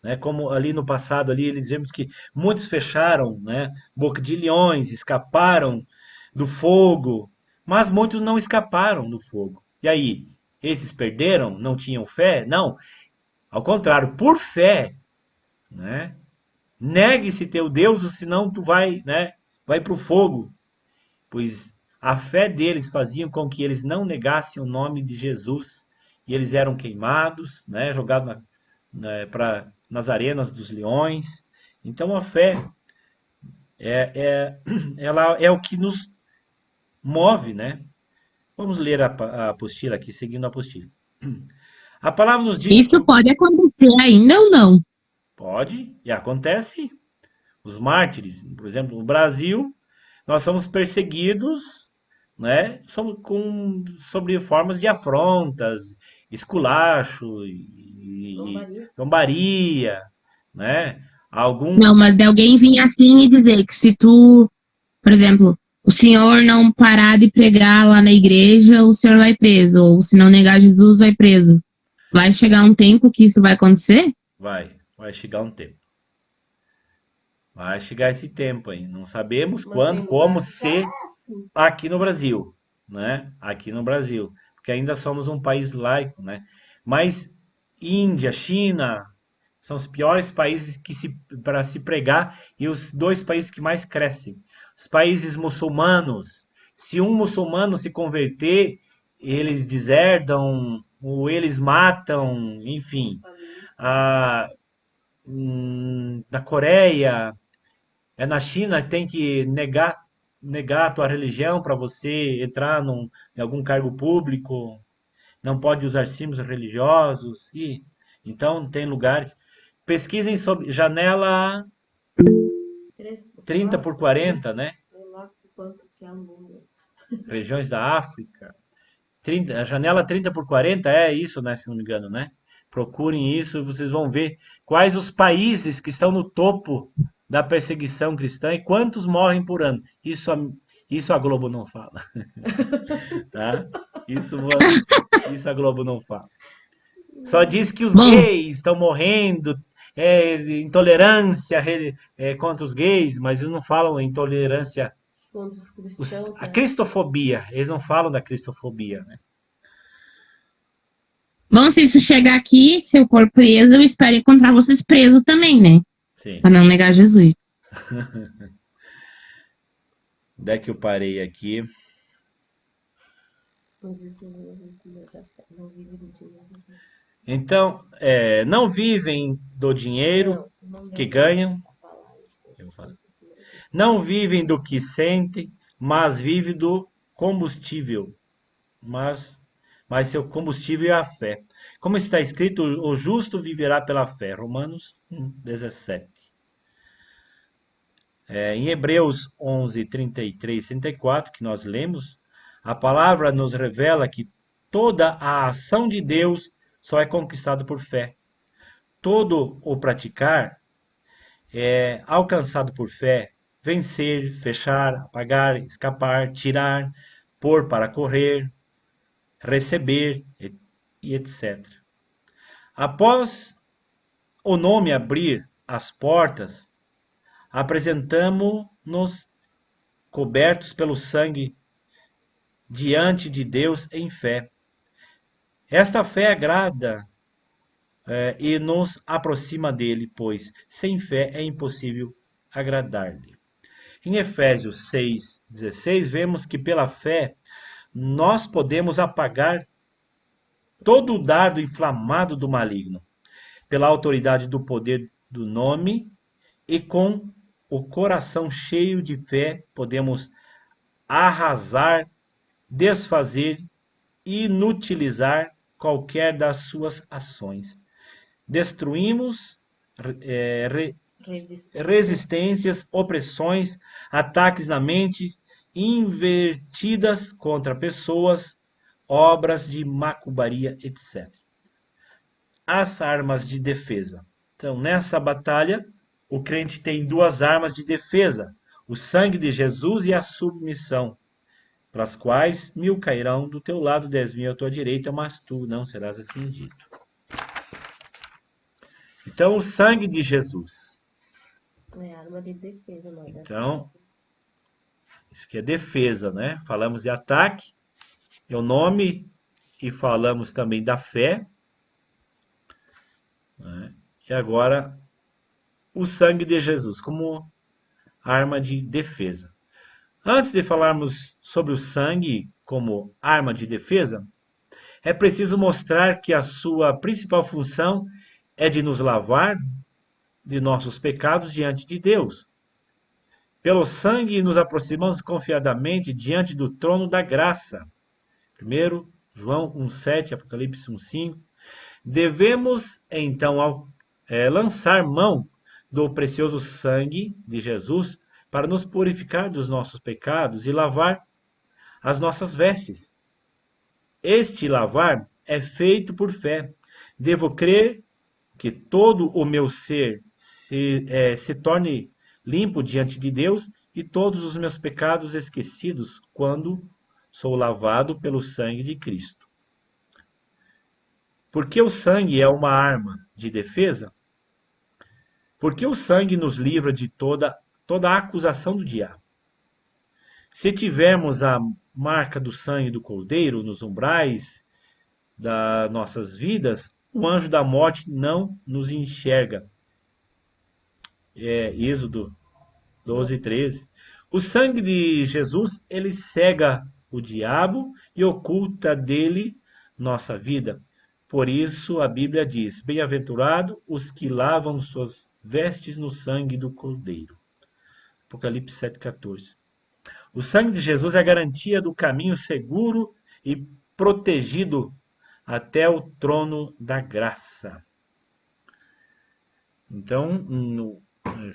né, como ali no passado ali eles vemos que muitos fecharam, né, boca de leões, escaparam do fogo, mas muitos não escaparam do fogo. E aí, esses perderam? Não tinham fé? Não. Ao contrário, por fé, né? Negue-se teu Deus, senão tu vai para o fogo. Pois a fé deles fazia com que eles não negassem o nome de Jesus. E eles eram queimados, né? Jogados nas arenas dos leões. Então a fé ela é o que nos move, né? Vamos ler a apostila aqui, seguindo a apostila. A palavra nos diz... Isso pode acontecer ainda ou não? Pode, e acontece. Os mártires, por exemplo, no Brasil, nós somos perseguidos, né? Sobre formas de afrontas esculacho Zombaria. zombaria, né? Algum Não, mas de alguém vir assim e dizer que se tu, por exemplo, o senhor não parar de pregar lá na igreja, o senhor vai preso. Ou se não negar Jesus, vai preso. Vai chegar um tempo que isso vai acontecer? vai chegar um tempo. Vai chegar esse tempo aí. Não sabemos Mas quando, tem como, lugar que se é assim. aqui no Brasil, né? Aqui no Brasil, porque ainda somos um país laico, né? Mas Índia, China são os piores países para se pregar e os dois países que mais crescem. Os países muçulmanos, se um muçulmano se converter, eles deserdam ou eles matam, enfim. Ah, na Coreia, na China tem que negar a tua religião para você entrar em algum cargo público, não pode usar símbolos religiosos, e então tem lugares. Pesquisem sobre janela 30 por 40, né? Sei lá quanto que é o número. Regiões da África. A janela 30 por 40 é isso, né? Se não me engano, né? Procurem isso e vocês vão ver quais os países que estão no topo da perseguição cristã e quantos morrem por ano. Isso a Globo não fala, tá? Isso a Globo não fala. Só diz que os Bom, gays estão morrendo, intolerância contra os gays, mas eles não falam intolerância, Contra os cristãos, a né? cristofobia. Eles não falam da cristofobia, né? bom, se isso chegar aqui, se eu for preso, eu espero encontrar vocês presos também, né? Sim. Pra não negar Jesus. Onde é que eu parei aqui? Pois isso não vive do dinheiro. Então, não vivem do dinheiro Não que lembro ganham, a falar isso. eu vou falar. Não vivem do que sentem, mas vivem do combustível. Mas seu combustível é a fé. Como está escrito, o justo viverá pela fé. Romanos 1:17. Em Hebreus 11, 33 e 34, que nós lemos, a palavra nos revela que toda a ação de Deus só é conquistada por fé. Todo o praticar é alcançado por fé. Vencer, fechar, apagar, escapar, tirar, pôr para correr, receber e etc. Após o nome abrir as portas, apresentamo-nos cobertos pelo sangue diante de Deus em fé. Esta fé agrada e nos aproxima dele, pois sem fé é impossível agradar-lhe. Em Efésios 6:16, vemos que pela fé nós podemos apagar todo o dardo inflamado do maligno, pela autoridade do poder do nome, e com o coração cheio de fé podemos arrasar, desfazer e inutilizar qualquer das suas ações. Destruímos resistências, opressões, ataques na mente, invertidas contra pessoas, obras de macumbaria, etc. As armas de defesa. Então, nessa batalha, o crente tem duas armas de defesa: o sangue de Jesus e a submissão, para as quais 1000 cairão do teu lado, 10.000 à tua direita, mas tu não serás atingido. Então, o sangue de Jesus. É arma de defesa, não é? Então, isso aqui é defesa, né? Falamos de ataque, é o nome, e falamos também da fé. Né? E agora, o sangue de Jesus como arma de defesa. Antes de falarmos sobre o sangue como arma de defesa, é preciso mostrar que a sua principal função é de nos lavar de nossos pecados diante de Deus. Pelo sangue nos aproximamos confiadamente diante do trono da graça. 1 João 1,7, Apocalipse 1,5. Devemos, então, lançar mão do precioso sangue de Jesus para nos purificar dos nossos pecados e lavar as nossas vestes. Este lavar é feito por fé. Devo crer que todo o meu ser se torne limpo diante de Deus e todos os meus pecados esquecidos quando sou lavado pelo sangue de Cristo. Porque o sangue é uma arma de defesa? Porque o sangue nos livra de toda a acusação do diabo. Se tivermos a marca do sangue do Cordeiro nos umbrais das nossas vidas, o anjo da morte não nos enxerga. Êxodo 12, 13. O sangue de Jesus, ele cega o diabo e oculta dele nossa vida. Por isso a Bíblia diz: bem-aventurado os que lavam suas vestes no sangue do Cordeiro. Apocalipse 7,14. O sangue de Jesus é a garantia do caminho seguro e protegido até o trono da graça. Então,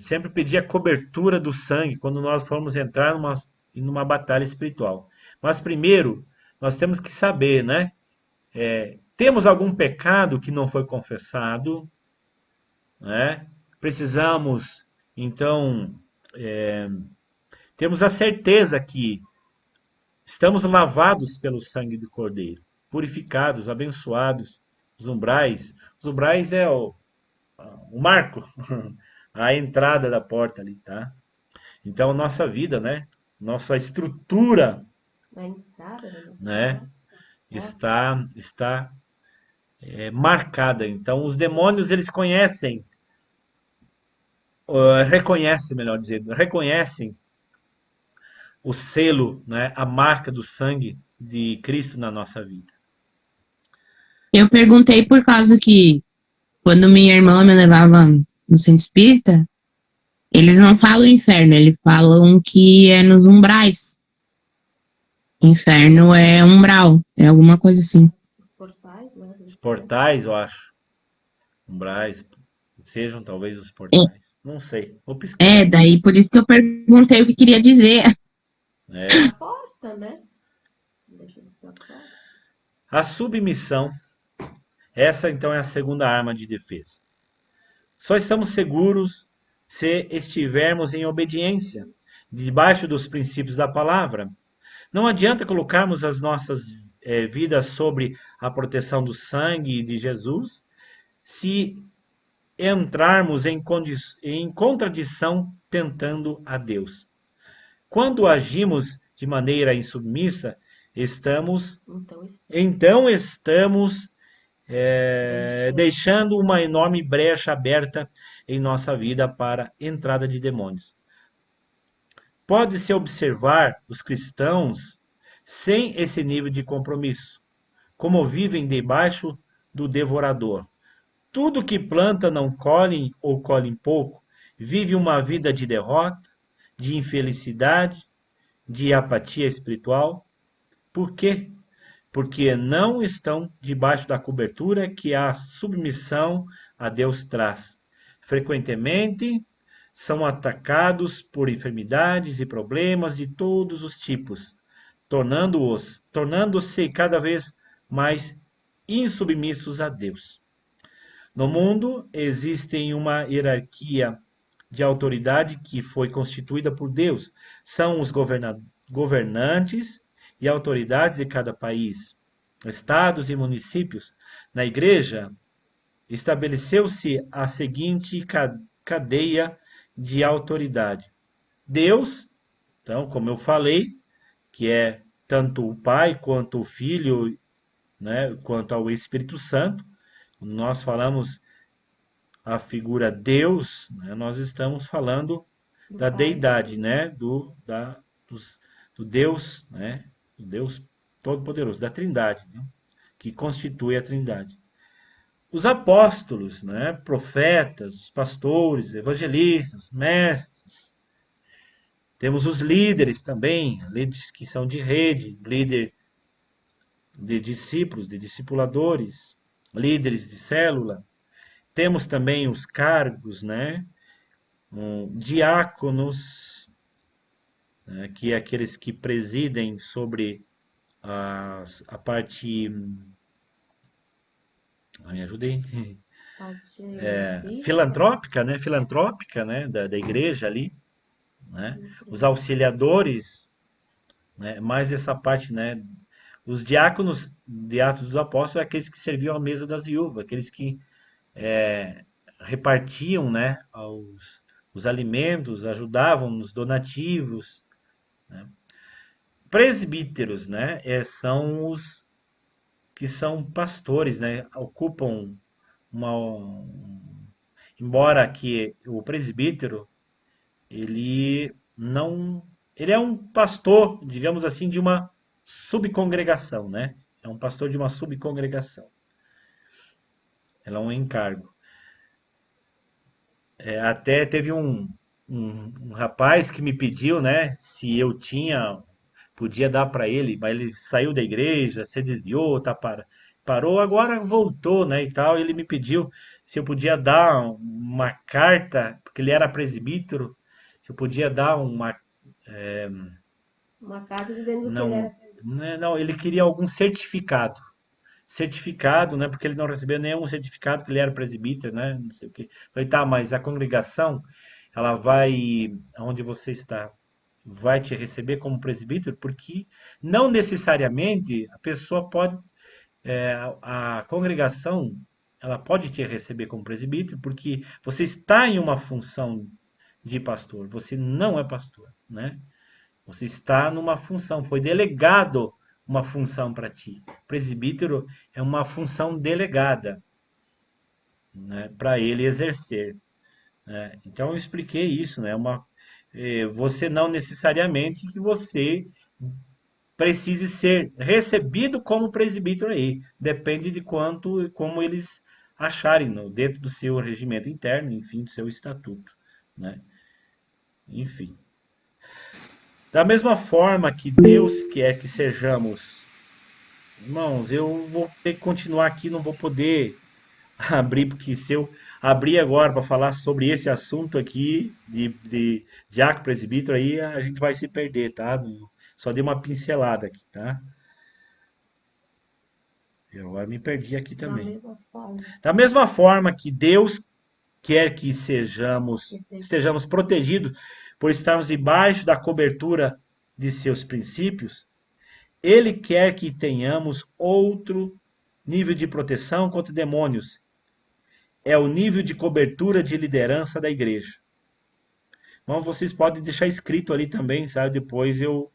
sempre pedir a cobertura do sangue quando nós formos entrar numa batalha espiritual. Mas primeiro, nós temos que saber, né? Temos algum pecado que não foi confessado, né? Precisamos, então, temos a certeza que estamos lavados pelo sangue do Cordeiro, purificados, abençoados, os umbrais. Os umbrais é o marco, a entrada da porta ali, tá? Então, nossa vida, né? Nossa estrutura, Na entrada, né? Está marcada. Então, os demônios, eles reconhecem o selo, né? A marca do sangue de Cristo na nossa vida. Eu perguntei por causa que quando minha irmã me levava no centro espírita, eles não falam inferno, eles falam que é nos umbrais. Inferno é umbral, é alguma coisa assim. Os portais, né? Os portais, eu acho. Umbrais, sejam talvez os portais. Não sei, vou pesquisar. Daí por isso que eu perguntei o que queria dizer. A porta, né? Deixa eu escapar. A submissão. Essa, então, é a segunda arma de defesa. Só estamos seguros se estivermos em obediência, debaixo dos princípios da palavra. Não adianta colocarmos as nossas vidas sobre a proteção do sangue de Jesus se entrarmos em contradição tentando a Deus. Quando agimos de maneira insubmissa, então estamos deixando uma enorme brecha aberta em nossa vida para a entrada de demônios. Pode-se observar os cristãos sem esse nível de compromisso, como vivem debaixo do devorador. Tudo que planta não colhem ou colhem pouco, vive uma vida de derrota, de infelicidade, de apatia espiritual. Por quê? Porque não estão debaixo da cobertura que a submissão a Deus traz. Frequentemente, são atacados por enfermidades e problemas de todos os tipos, tornando-se cada vez mais insubmissos a Deus. No mundo, existe uma hierarquia de autoridade que foi constituída por Deus. São os governantes e autoridades de cada país, estados e municípios. Na igreja, estabeleceu-se a seguinte cadeia de autoridade. Deus, então, como eu falei, que é tanto o Pai quanto o Filho, né, quanto ao Espírito Santo. Nós falamos a figura Deus, né, nós estamos falando da deidade, né, do Deus, né, do Deus Todo-Poderoso, da Trindade, né, que constitui a Trindade. Os apóstolos, né, profetas, os pastores, evangelistas, mestres. Temos os líderes também, líderes que são de rede, líder de discípulos, de discipuladores, líderes de célula. Temos também os cargos, né, diáconos, né, que é aqueles que presidem sobre a parte Me ajudei. Pode Filantrópica, né? Filantrópica, né? Da igreja ali, né? Os auxiliadores, né? Mais essa parte, né? Os diáconos de Atos dos Apóstolos é aqueles que serviam à mesa das viúvas, aqueles que repartiam, né? Os alimentos, ajudavam nos donativos. Presbíteros, né? São os que são pastores, né? Ocupam embora que o presbítero ele não, ele é um pastor, digamos assim, de uma subcongregação, né? É um pastor de uma subcongregação. Ela é um encargo. Até teve um rapaz que me pediu, né? Se eu podia dar para ele, mas ele saiu da igreja, se desviou, parou, agora voltou, né, e tal. Ele me pediu se eu podia dar uma carta, porque ele era presbítero, se eu podia dar uma carta dizendo que ele não, era. não, ele queria algum certificado, né, porque ele não recebeu nenhum certificado que ele era presbítero, né, não sei o quê. Falei, tá, mas a congregação, ela vai, aonde você está, vai te receber como presbítero, porque não necessariamente a pessoa pode, a congregação, ela pode te receber como presbítero, porque você está em uma função de pastor, você não é pastor, né? Você está numa função, foi delegado uma função para ti. Presbítero é uma função delegada, né, para ele exercer, né? Então eu expliquei isso, né? Você não necessariamente que você precise ser recebido como presbítero aí. Depende de quanto, como eles acharem dentro do seu regimento interno, enfim, do seu estatuto, né? Enfim. Da mesma forma que Deus quer que sejamos, irmãos, eu vou ter que continuar aqui, não vou poder abrir, porque se eu abrir agora para falar sobre esse assunto aqui de diácono presbítero, aí a gente vai se perder, tá? Só dei uma pincelada aqui, tá? Eu agora me perdi aqui Da também. mesma forma. Da mesma forma que Deus quer que estejamos protegidos por estarmos debaixo da cobertura de seus princípios, Ele quer que tenhamos outro nível de proteção contra demônios. É o nível de cobertura de liderança da igreja. Então, vocês podem deixar escrito ali também, sabe? Depois eu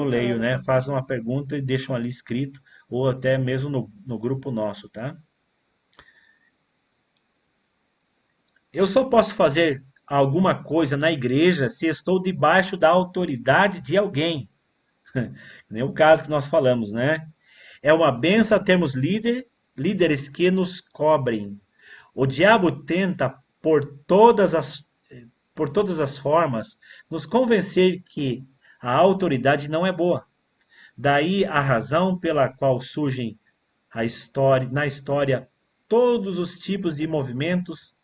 leio, né? Façam uma pergunta e deixam ali escrito, ou até mesmo no grupo nosso, tá? Eu só posso fazer alguma coisa na igreja se estou debaixo da autoridade de alguém. Nem o caso que nós falamos, né? É uma benção termos líderes que nos cobrem. O diabo tenta, por todas as formas, nos convencer que a autoridade não é boa. Daí a razão pela qual surgem na história todos os tipos de movimentos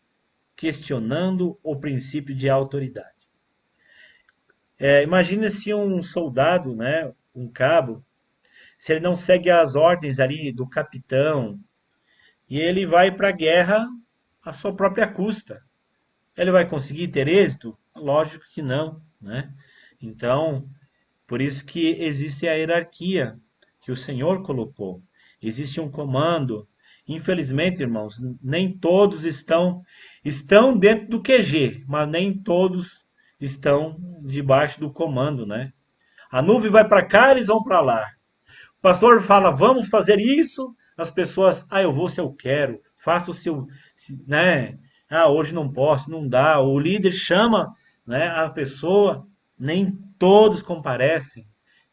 questionando o princípio de autoridade. Imagine se um soldado, né, um cabo, se ele não segue as ordens ali do capitão e ele vai para a guerra à sua própria custa. Ele vai conseguir ter êxito? Lógico que não, né? Então, por isso que existe a hierarquia que o Senhor colocou. Existe um comando. Infelizmente, irmãos, nem todos estão dentro do QG, mas nem todos estão debaixo do comando, né? A nuvem vai para cá, eles vão para lá. O pastor fala, vamos fazer isso. As pessoas, eu vou se eu quero. Faça o seu, né? Hoje não posso, não dá. O líder chama, né, a pessoa, nem todos comparecem.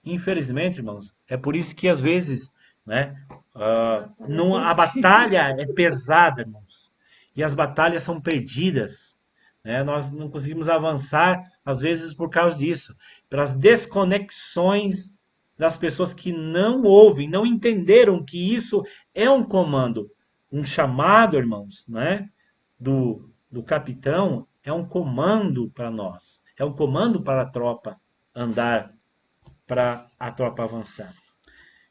Infelizmente, irmãos, é por isso que às vezes, né, a batalha é pesada, irmãos. E as batalhas são perdidas, né? Nós não conseguimos avançar, às vezes, por causa disso. Pelas desconexões das pessoas que não ouvem, não entenderam que isso é um comando. Um chamado, irmãos, né, do capitão é um comando para nós. É um comando para a tropa andar, para a tropa avançar.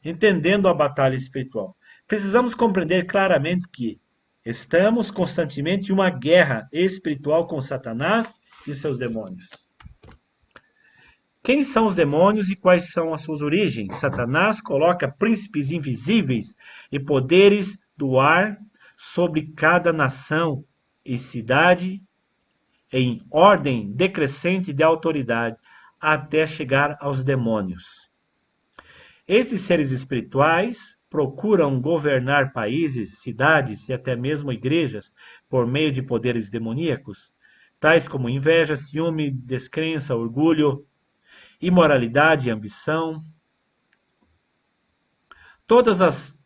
Entendendo a batalha espiritual. Precisamos compreender claramente que estamos constantemente em uma guerra espiritual com Satanás e os seus demônios. Quem são os demônios e quais são as suas origens? Satanás coloca príncipes invisíveis e poderes do ar sobre cada nação e cidade em ordem decrescente de autoridade até chegar aos demônios. Esses seres espirituais procuram governar países, cidades e até mesmo igrejas por meio de poderes demoníacos, tais como inveja, ciúme, descrença, orgulho, imoralidade e ambição. Todas as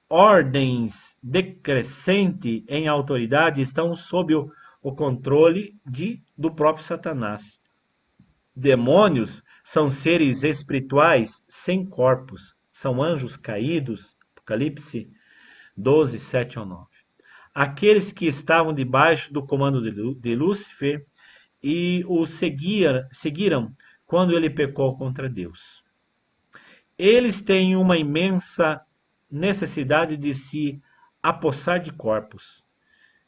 ordens decrescentes em autoridade estão sob o controle do próprio Satanás. Demônios são seres espirituais sem corpos, são anjos caídos, Apocalipse 12, 7 ao 9. Aqueles que estavam debaixo do comando de Lúcifer e o seguiram quando ele pecou contra Deus. Eles têm uma imensa necessidade de se apossar de corpos,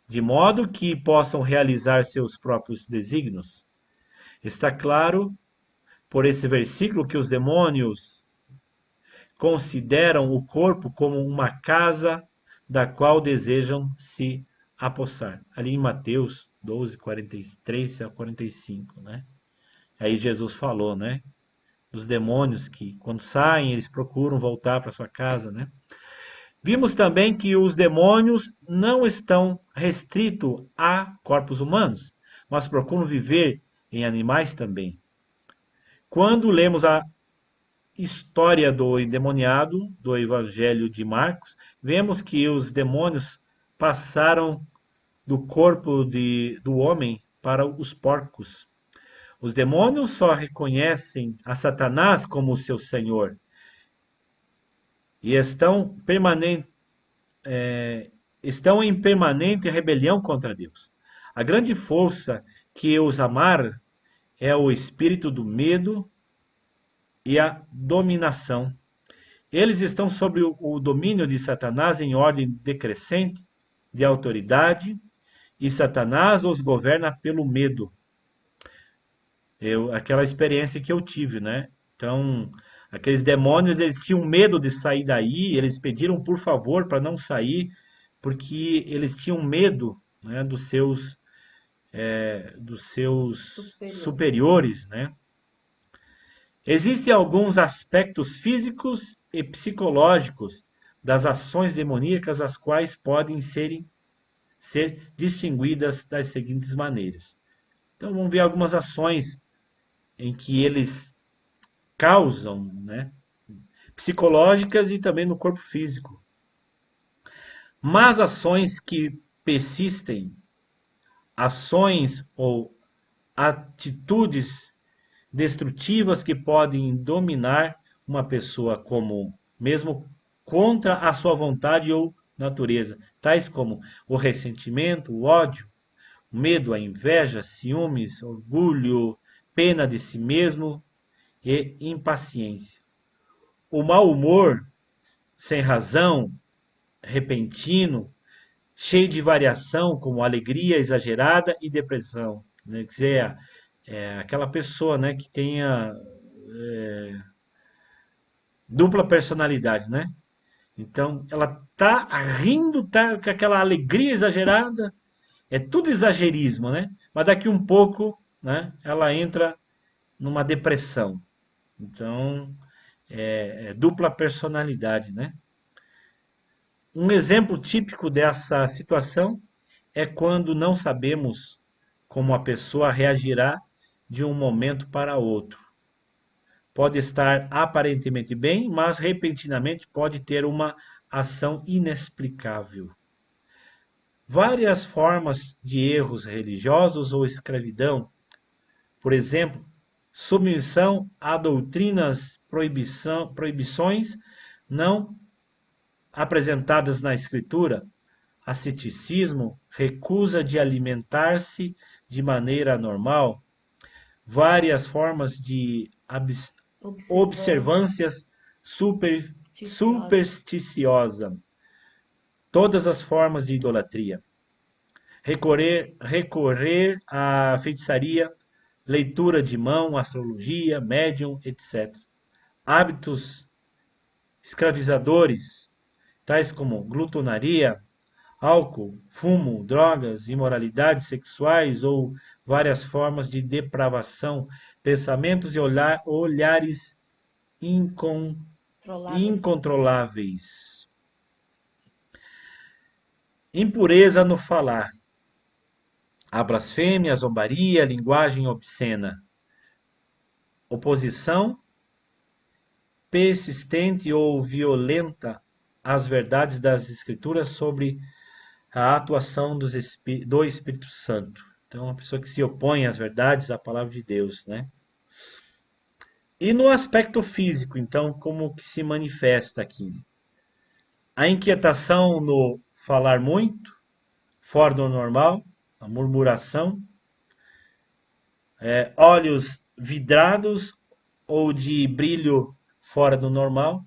de modo que possam realizar seus próprios desígnios. Está claro, por esse versículo, que os demônios consideram o corpo como uma casa da qual desejam se apossar. Ali em Mateus 12, 43 a 45, né? Aí Jesus falou, né? Os demônios que, quando saem, eles procuram voltar para sua casa, né? Vimos também que os demônios não estão restritos a corpos humanos, mas procuram viver em animais também. Quando lemos a história do endemoniado do Evangelho de Marcos, vemos que os demônios passaram do corpo do homem para os porcos. Os demônios só reconhecem a Satanás como seu senhor e estão em permanente rebelião contra Deus. A grande força que os amarra é o espírito do medo e a dominação. Eles estão sob o domínio de Satanás em ordem decrescente de autoridade, e Satanás os governa pelo medo. Aquela experiência que eu tive, né? Então, aqueles demônios, eles tinham medo de sair daí, eles pediram por favor para não sair, porque eles tinham medo, né, dos seus superiores, né? Existem alguns aspectos físicos e psicológicos das ações demoníacas, as quais podem ser distinguidas das seguintes maneiras. Então, vamos ver algumas ações em que eles causam, né, psicológicas e também no corpo físico. Mas ações que persistem, ações ou atitudes destrutivas que podem dominar uma pessoa como mesmo contra a sua vontade ou natureza, tais como o ressentimento, o ódio, o medo, a inveja, ciúmes, orgulho, pena de si mesmo e impaciência. O mau humor, sem razão, repentino, cheio de variação, como alegria exagerada e depressão. Né? Quer dizer, aquela pessoa, né, que tenha dupla personalidade, né? Então, ela tá rindo, tá com aquela alegria exagerada, é tudo exagerismo, né? Mas daqui um pouco, né, ela entra numa depressão. Então, dupla personalidade, né? Um exemplo típico dessa situação é quando não sabemos como a pessoa reagirá de um momento para outro. Pode estar aparentemente bem, mas repentinamente pode ter uma ação inexplicável. Várias formas de erros religiosos ou escravidão, por exemplo, submissão a doutrinas, proibições não apresentadas na Escritura, asceticismo, recusa de alimentar-se de maneira normal, várias formas de observâncias supersticiosa, todas as formas de idolatria, recorrer à feitiçaria, leitura de mão, astrologia, médium, etc. Hábitos escravizadores, tais como glutonaria, álcool, fumo, drogas, imoralidades sexuais ou várias formas de depravação, pensamentos e olhares incontroláveis. Impureza no falar, a blasfêmia, a zombaria, a linguagem obscena, oposição persistente ou violenta às verdades das Escrituras sobre a atuação do Espírito Santo. Então, uma pessoa que se opõe às verdades da palavra de Deus, né? E no aspecto físico, então, como que se manifesta aqui? A inquietação no falar muito, fora do normal, a murmuração, olhos vidrados ou de brilho fora do normal,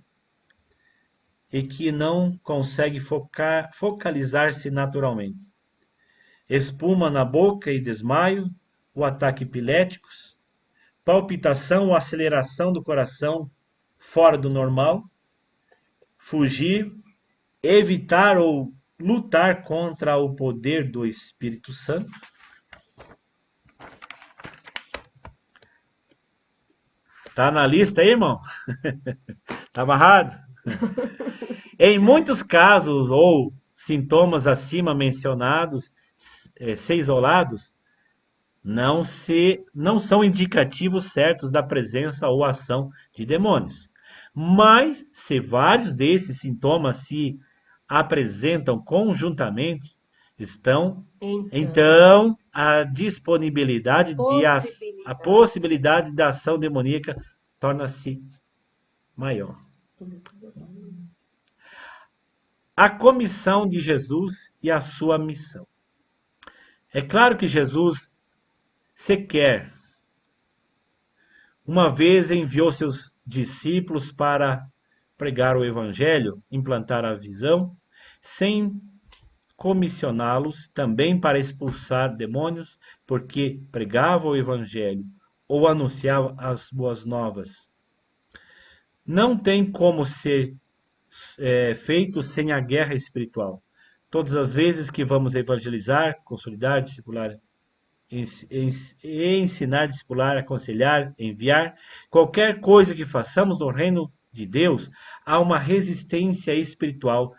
e que não consegue focalizar-se naturalmente. Espuma na boca e desmaio, o ataque epiléticos, palpitação ou aceleração do coração fora do normal, fugir, evitar ou lutar contra o poder do Espírito Santo. Tá na lista aí, irmão? Tá amarrado? Em muitos casos ou sintomas acima mencionados, se isolados, não são indicativos certos da presença ou ação de demônios. Mas, se vários desses sintomas se apresentam conjuntamente, então a disponibilidade a possibilidade da ação demoníaca torna-se maior. A comissão de Jesus e a sua missão. É claro que Jesus sequer uma vez enviou seus discípulos para pregar o evangelho, implantar a visão, sem comissioná-los também para expulsar demônios, porque pregava o evangelho ou anunciava as boas novas. Não tem como ser feito sem a guerra espiritual. Todas as vezes que vamos evangelizar, consolidar, discipular, ensinar, discipular, aconselhar, enviar, qualquer coisa que façamos no reino de Deus, há uma resistência espiritual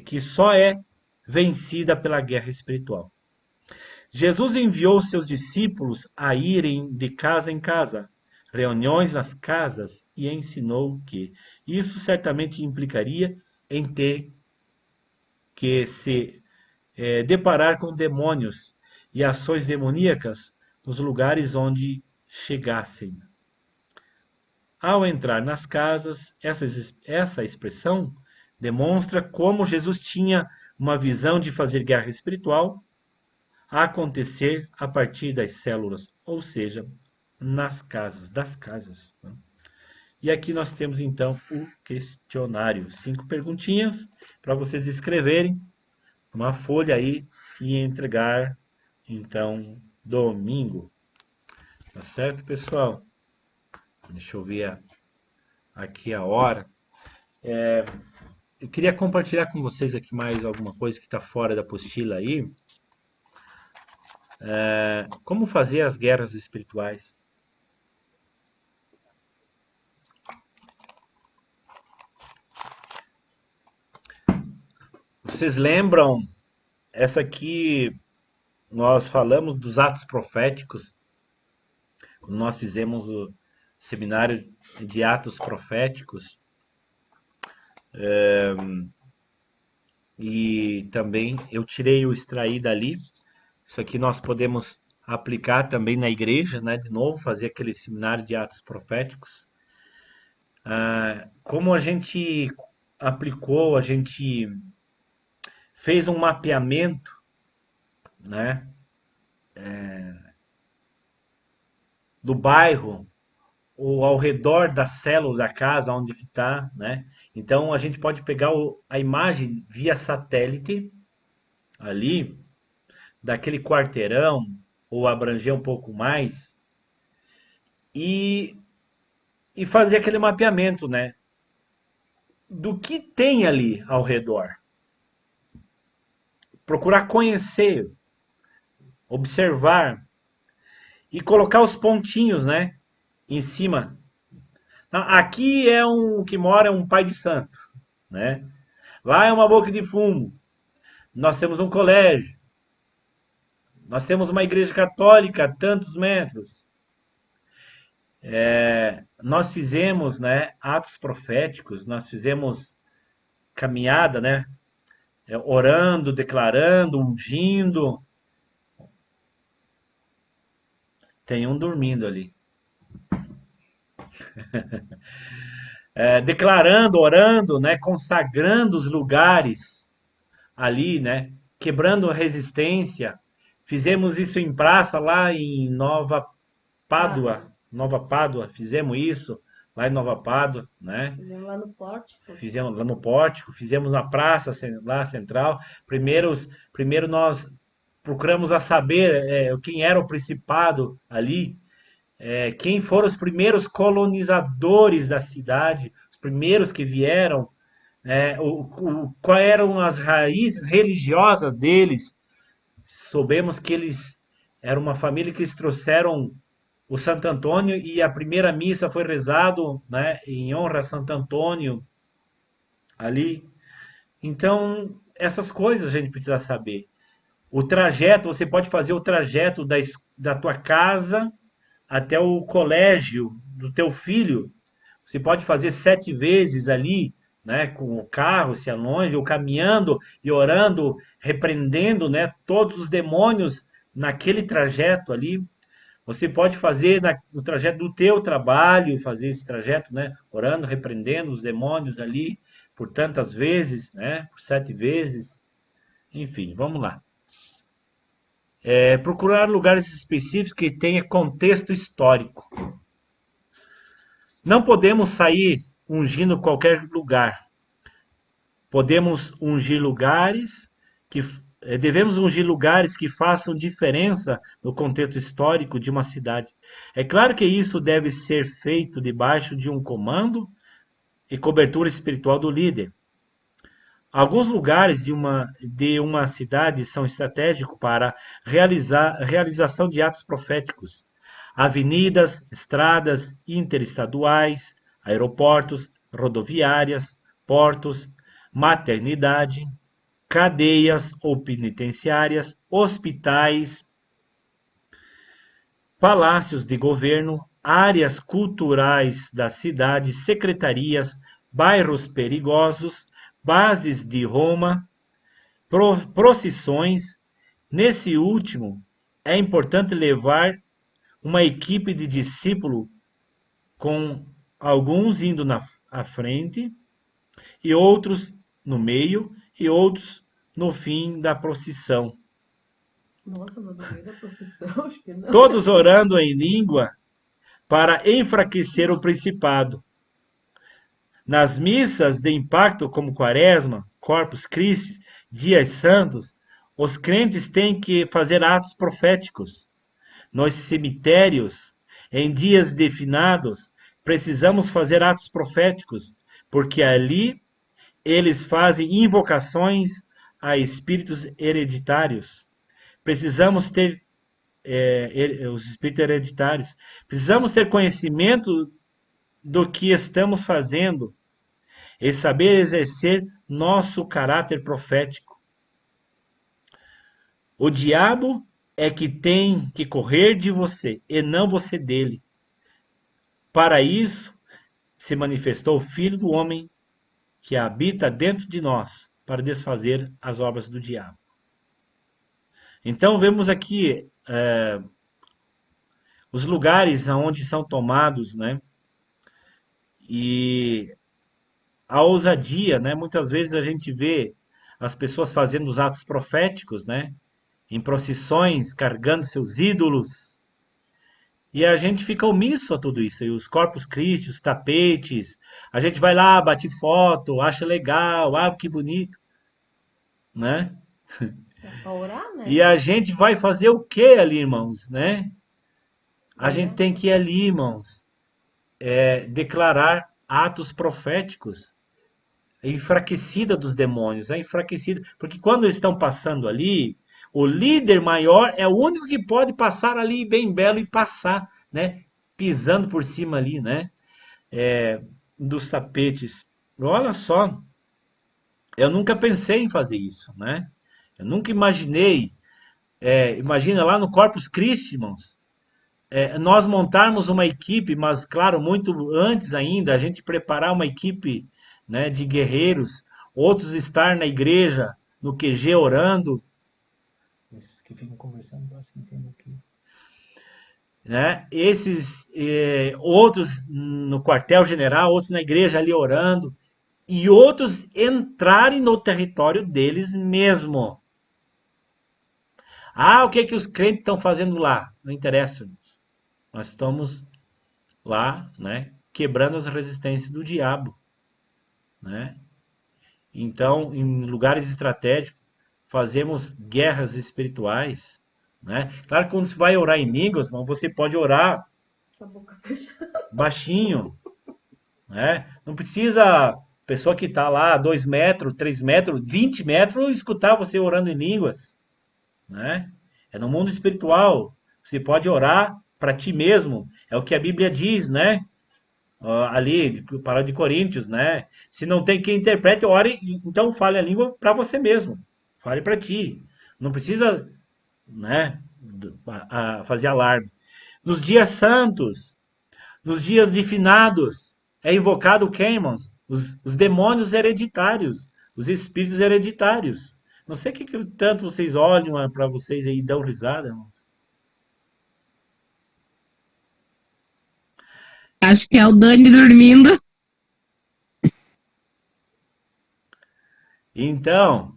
que só é vencida pela guerra espiritual. Jesus enviou seus discípulos a irem de casa em casa, reuniões nas casas, e ensinou que isso certamente implicaria em ter que se deparar com demônios e ações demoníacas nos lugares onde chegassem. Ao entrar nas casas, essa expressão demonstra como Jesus tinha uma visão de fazer guerra espiritual acontecer a partir das células, ou seja, nas casas, das casas. E aqui nós temos então o questionário. 5 perguntinhas para vocês escreverem uma folha aí e entregar então domingo. Tá certo, pessoal? Deixa eu ver aqui a hora. Eu queria compartilhar com vocês aqui mais alguma coisa que está fora da apostila aí. Como fazer as guerras espirituais. Vocês lembram? Essa aqui nós falamos dos atos proféticos. Quando nós fizemos o seminário de atos proféticos. E também eu tirei o extraí dali. Isso aqui nós podemos aplicar também na igreja, né? De novo, fazer aquele seminário de atos proféticos. Como a gente aplicou, a gente fez um mapeamento, né? Do bairro ou ao redor da célula da casa onde está, né? Então a gente pode pegar a imagem via satélite ali, daquele quarteirão, ou abranger um pouco mais, e, e fazer aquele mapeamento, né? Do que tem ali ao redor. Procurar conhecer, observar e colocar os pontinhos, né? Em cima. Aqui é um que mora é um pai de santo, né? Lá é uma boca de fumo. Nós temos um colégio. Nós temos uma igreja católica a tantos metros. Nós fizemos, né, atos proféticos, nós fizemos caminhada, né? Orando, declarando, ungindo. Tem um dormindo ali. Declarando, orando, né? Consagrando os lugares ali, né? Quebrando a resistência. Fizemos isso em praça lá em Nova Pádua. Nova Pádua, fizemos isso lá em Nova Pádua, né? Fizemos lá no pórtico. Fizemos lá no pórtico, fizemos na praça lá central. Primeiro nós procuramos a saber quem era o principado ali, quem foram os primeiros colonizadores da cidade, os primeiros que vieram, quais eram as raízes religiosas deles. Soubemos que eles eram uma família que eles trouxeram o Santo Antônio e a primeira missa foi rezado, né, em honra a Santo Antônio ali. Então, essas coisas a gente precisa saber. O trajeto, você pode fazer o trajeto da tua casa até o colégio do teu filho. Você pode fazer 7 vezes ali, né, com o carro, se é longe, ou caminhando e orando, repreendendo, né, todos os demônios naquele trajeto ali. Você pode fazer no trajeto do teu trabalho, fazer esse trajeto, né, orando, repreendendo os demônios ali por tantas vezes, né, por 7 vezes. Enfim, vamos lá. Procurar lugares específicos que tenha contexto histórico. Não podemos sair ungindo qualquer lugar. Podemos ungir lugares que devemos ungir lugares que façam diferença no contexto histórico de uma cidade. É claro que isso deve ser feito debaixo de um comando e cobertura espiritual do líder. Alguns lugares de uma cidade são estratégicos para realização de atos proféticos. Avenidas, estradas interestaduais, aeroportos, rodoviárias, portos, maternidade, cadeias ou penitenciárias, hospitais, palácios de governo, áreas culturais da cidade, secretarias, bairros perigosos, bases de Roma, procissões. Nesse último, é importante levar uma equipe de discípulos, com alguns indo à frente, e outros no meio, e outros no fim da procissão. Nossa, mas no meio da procissão, acho que não. Todos orando em língua para enfraquecer o principado. Nas missas de impacto como Quaresma, Corpus Christi, Dias Santos, os crentes têm que fazer atos proféticos. Nos cemitérios, em dias definidos, precisamos fazer atos proféticos, porque ali eles fazem invocações a espíritos hereditários. Precisamos ter os espíritos hereditários. Precisamos ter conhecimento do que estamos fazendo e saber exercer nosso caráter profético. O diabo é que tem que correr de você e não você dele. Para isso se manifestou o Filho do Homem, que habita dentro de nós, para desfazer as obras do diabo. Então vemos aqui os lugares onde são tomados, né? E a ousadia, né? Muitas vezes a gente vê as pessoas fazendo os atos proféticos, né? Em procissões, carregando seus ídolos. E a gente fica omisso a tudo isso. E os Corpus Christi, os tapetes, a gente vai lá, bate foto, acha legal, que bonito, né? É pra orar, né? E a gente vai fazer o que ali, irmãos, né? A É. gente tem que ir ali, irmãos, declarar atos proféticos. É enfraquecida dos demônios, é enfraquecida. Porque quando eles estão passando ali, o líder maior é o único que pode passar ali bem belo e passar, né? Pisando por cima ali, né? Dos tapetes. Olha só, eu nunca pensei em fazer isso, né? Eu nunca imaginei. Imagina lá no Corpus Christi, irmãos, nós montarmos uma equipe, mas claro, muito antes ainda, a gente preparar uma equipe, né, de guerreiros, outros estar na igreja, no QG orando. Esses que ficam conversando, eu acho que entendo aqui. Né? Esses outros no quartel-general, outros na igreja ali orando, e outros entrarem no território deles mesmo. O que os crentes estão fazendo lá? Não interessa, irmãos. Nós estamos lá, né, quebrando as resistências do diabo, né? Então, em lugares estratégicos, fazemos guerras espirituais, né? Claro que quando você vai orar em línguas, você pode orar Com a boca fechada. baixinho, né? Não precisa pessoa que está lá 2 metros, 3 metros, 20 metros escutar você orando em línguas, né? É no mundo espiritual. Você pode orar para ti mesmo. É o que a Bíblia diz, né? Ali, para de Coríntios, né? Se não tem quem interprete, ore, então fale a língua para você mesmo. Fale para ti. Não precisa, né, fazer alarme. Nos dias santos, nos dias de finados, é invocado quem, irmãos? Os demônios hereditários, os espíritos hereditários. Não sei o que tanto vocês olham para vocês aí e dão risada, irmãos. Acho que é o Dani dormindo. Então,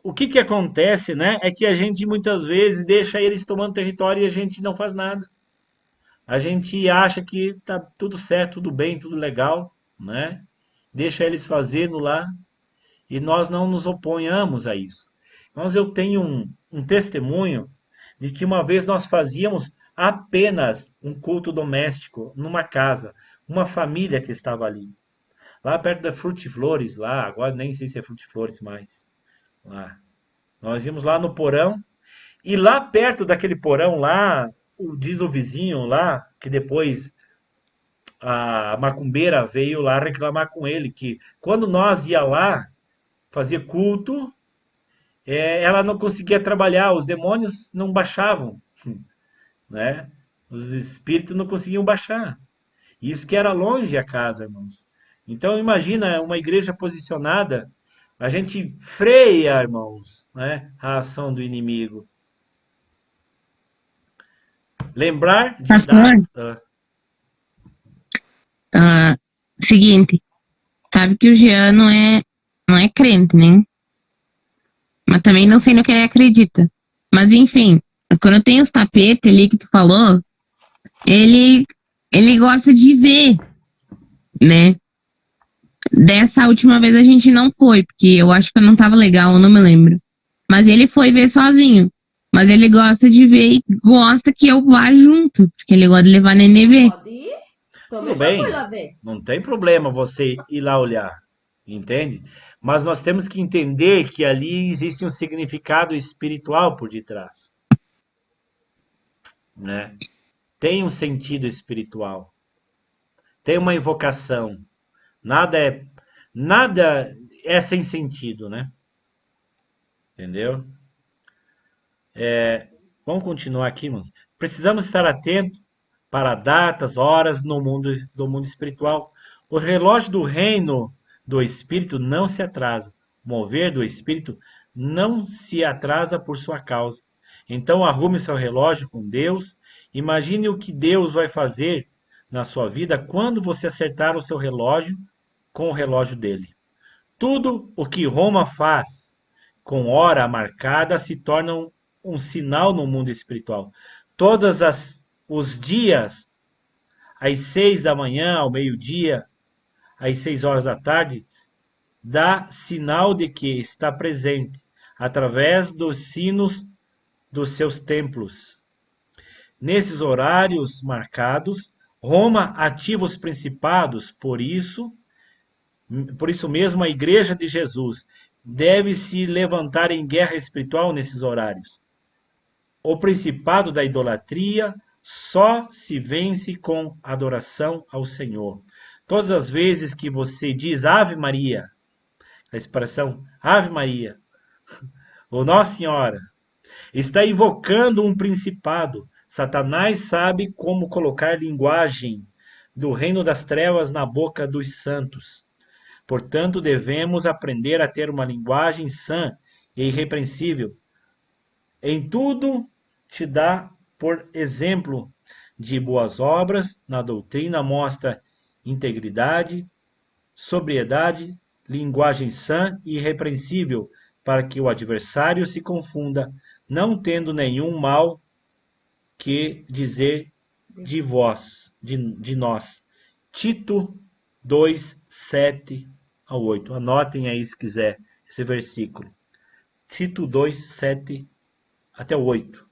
o que acontece, né? É que a gente muitas vezes deixa eles tomando território e a gente não faz nada. A gente acha que tá tudo certo, tudo bem, tudo legal, né? Deixa eles fazendo lá e nós não nos oponhamos a isso. Mas eu tenho um testemunho de que uma vez nós fazíamos apenas um culto doméstico numa casa, uma família que estava ali. Lá perto da Frutiflores, lá, agora nem sei se é Frutiflores mais. Lá. Nós íamos lá no porão, e lá perto daquele porão lá, diz o vizinho lá, que depois a macumbeira veio lá reclamar com ele, que quando nós ia lá fazer culto, ela não conseguia trabalhar, os demônios não baixavam, né? Os espíritos não conseguiam baixar. Isso que era longe a casa, irmãos. Então imagina uma igreja posicionada, a gente freia, irmãos, né, a ação do inimigo. Lembrar de Pastor, dar. seguinte, sabe que o Jean não é crente, né? Mas também não sei no que ele acredita. Mas enfim, quando tem os tapetes ali que tu falou, ele gosta de ver, né? Dessa última vez a gente não foi, porque eu acho que eu não tava legal, eu não me lembro. Mas ele foi ver sozinho. Mas ele gosta de ver e gosta que eu vá junto, porque ele gosta de levar nenê ver. Pode ir? Também Tudo já bem, fui lá ver. não tem problema você ir lá olhar, entende? Mas nós temos que entender que ali existe um significado espiritual por detrás, né? Tem um sentido espiritual, tem uma invocação. Nada é sem sentido, né? Entendeu? Vamos continuar aqui, irmãos. Precisamos estar atentos para datas, horas do mundo espiritual. O relógio do reino do Espírito não se atrasa. O mover do Espírito não se atrasa por sua causa. Então arrume seu relógio com Deus. Imagine o que Deus vai fazer na sua vida quando você acertar o seu relógio com o relógio dele. Tudo o que Roma faz com hora marcada se torna um sinal no mundo espiritual. Todas as os dias, às 6 da manhã, ao meio-dia, às 6 horas da tarde, dá sinal de que está presente, através dos sinos dos seus templos. Nesses horários marcados, Roma ativa os principados, por isso mesmo a Igreja de Jesus deve se levantar em guerra espiritual nesses horários. O principado da idolatria só se vence com adoração ao Senhor. Todas as vezes que você diz Ave Maria, a expressão Ave Maria, ou Nossa Senhora, está invocando um principado. Satanás sabe como colocar linguagem do reino das trevas na boca dos santos. Portanto, devemos aprender a ter uma linguagem sã e irrepreensível. Em tudo te dá por exemplo de boas obras, na doutrina mostra integridade, sobriedade, linguagem sã e irrepreensível, para que o adversário se confunda, não tendo nenhum mal que dizer de vós, de nós. Tito 2, 7 ao 8. Anotem aí se quiser esse versículo. Tito 2, 7 até o 8.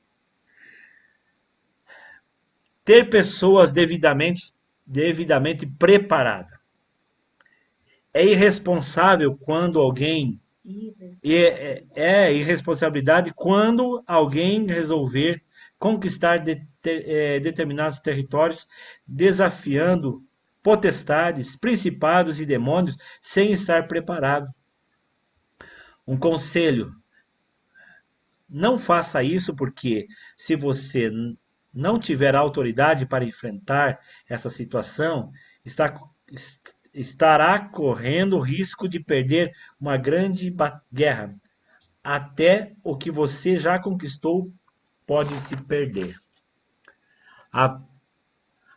Ter pessoas devidamente preparadas. É irresponsável quando alguém é irresponsabilidade quando alguém resolver conquistar determinados territórios, desafiando potestades, principados e demônios sem estar preparado. Um conselho: não faça isso, porque se você não tiver autoridade para enfrentar essa situação, estará correndo o risco de perder uma grande guerra. Até o que você já conquistou pode se perder.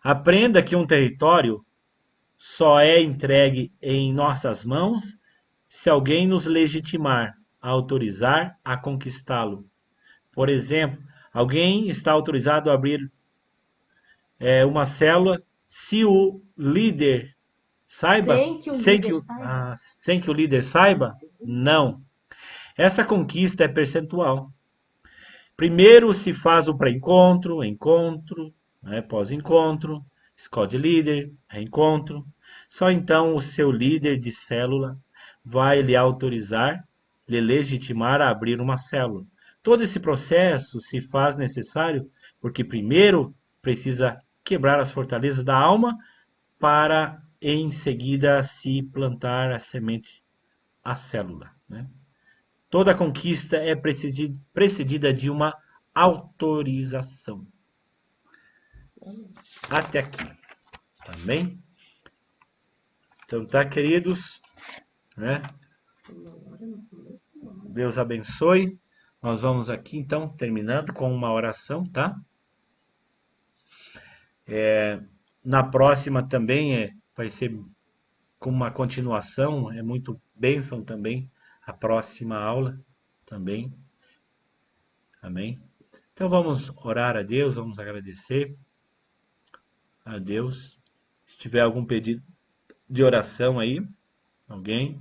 Aprenda que um território só é entregue em nossas mãos se alguém nos legitimar, autorizar a conquistá-lo. Por exemplo, alguém está autorizado a abrir uma célula se o líder saiba? Sem que o líder saiba? Não. Essa conquista é percentual. Primeiro se faz o pré-encontro, encontro, pós-encontro, escolhe líder, reencontro. Só então o seu líder de célula vai lhe autorizar, lhe legitimar a abrir uma célula. Todo esse processo se faz necessário porque primeiro precisa quebrar as fortalezas da alma para em seguida se plantar a semente, a célula. Toda conquista é precedida de uma autorização. Até aqui. Tá bem? Então tá, queridos. Deus abençoe. Nós vamos aqui, então, terminando com uma oração, tá? Na próxima também vai ser com uma continuação, é muito bênção também a próxima aula também. Amém? Então vamos orar a Deus, vamos agradecer a Deus. Se tiver algum pedido de oração aí, alguém?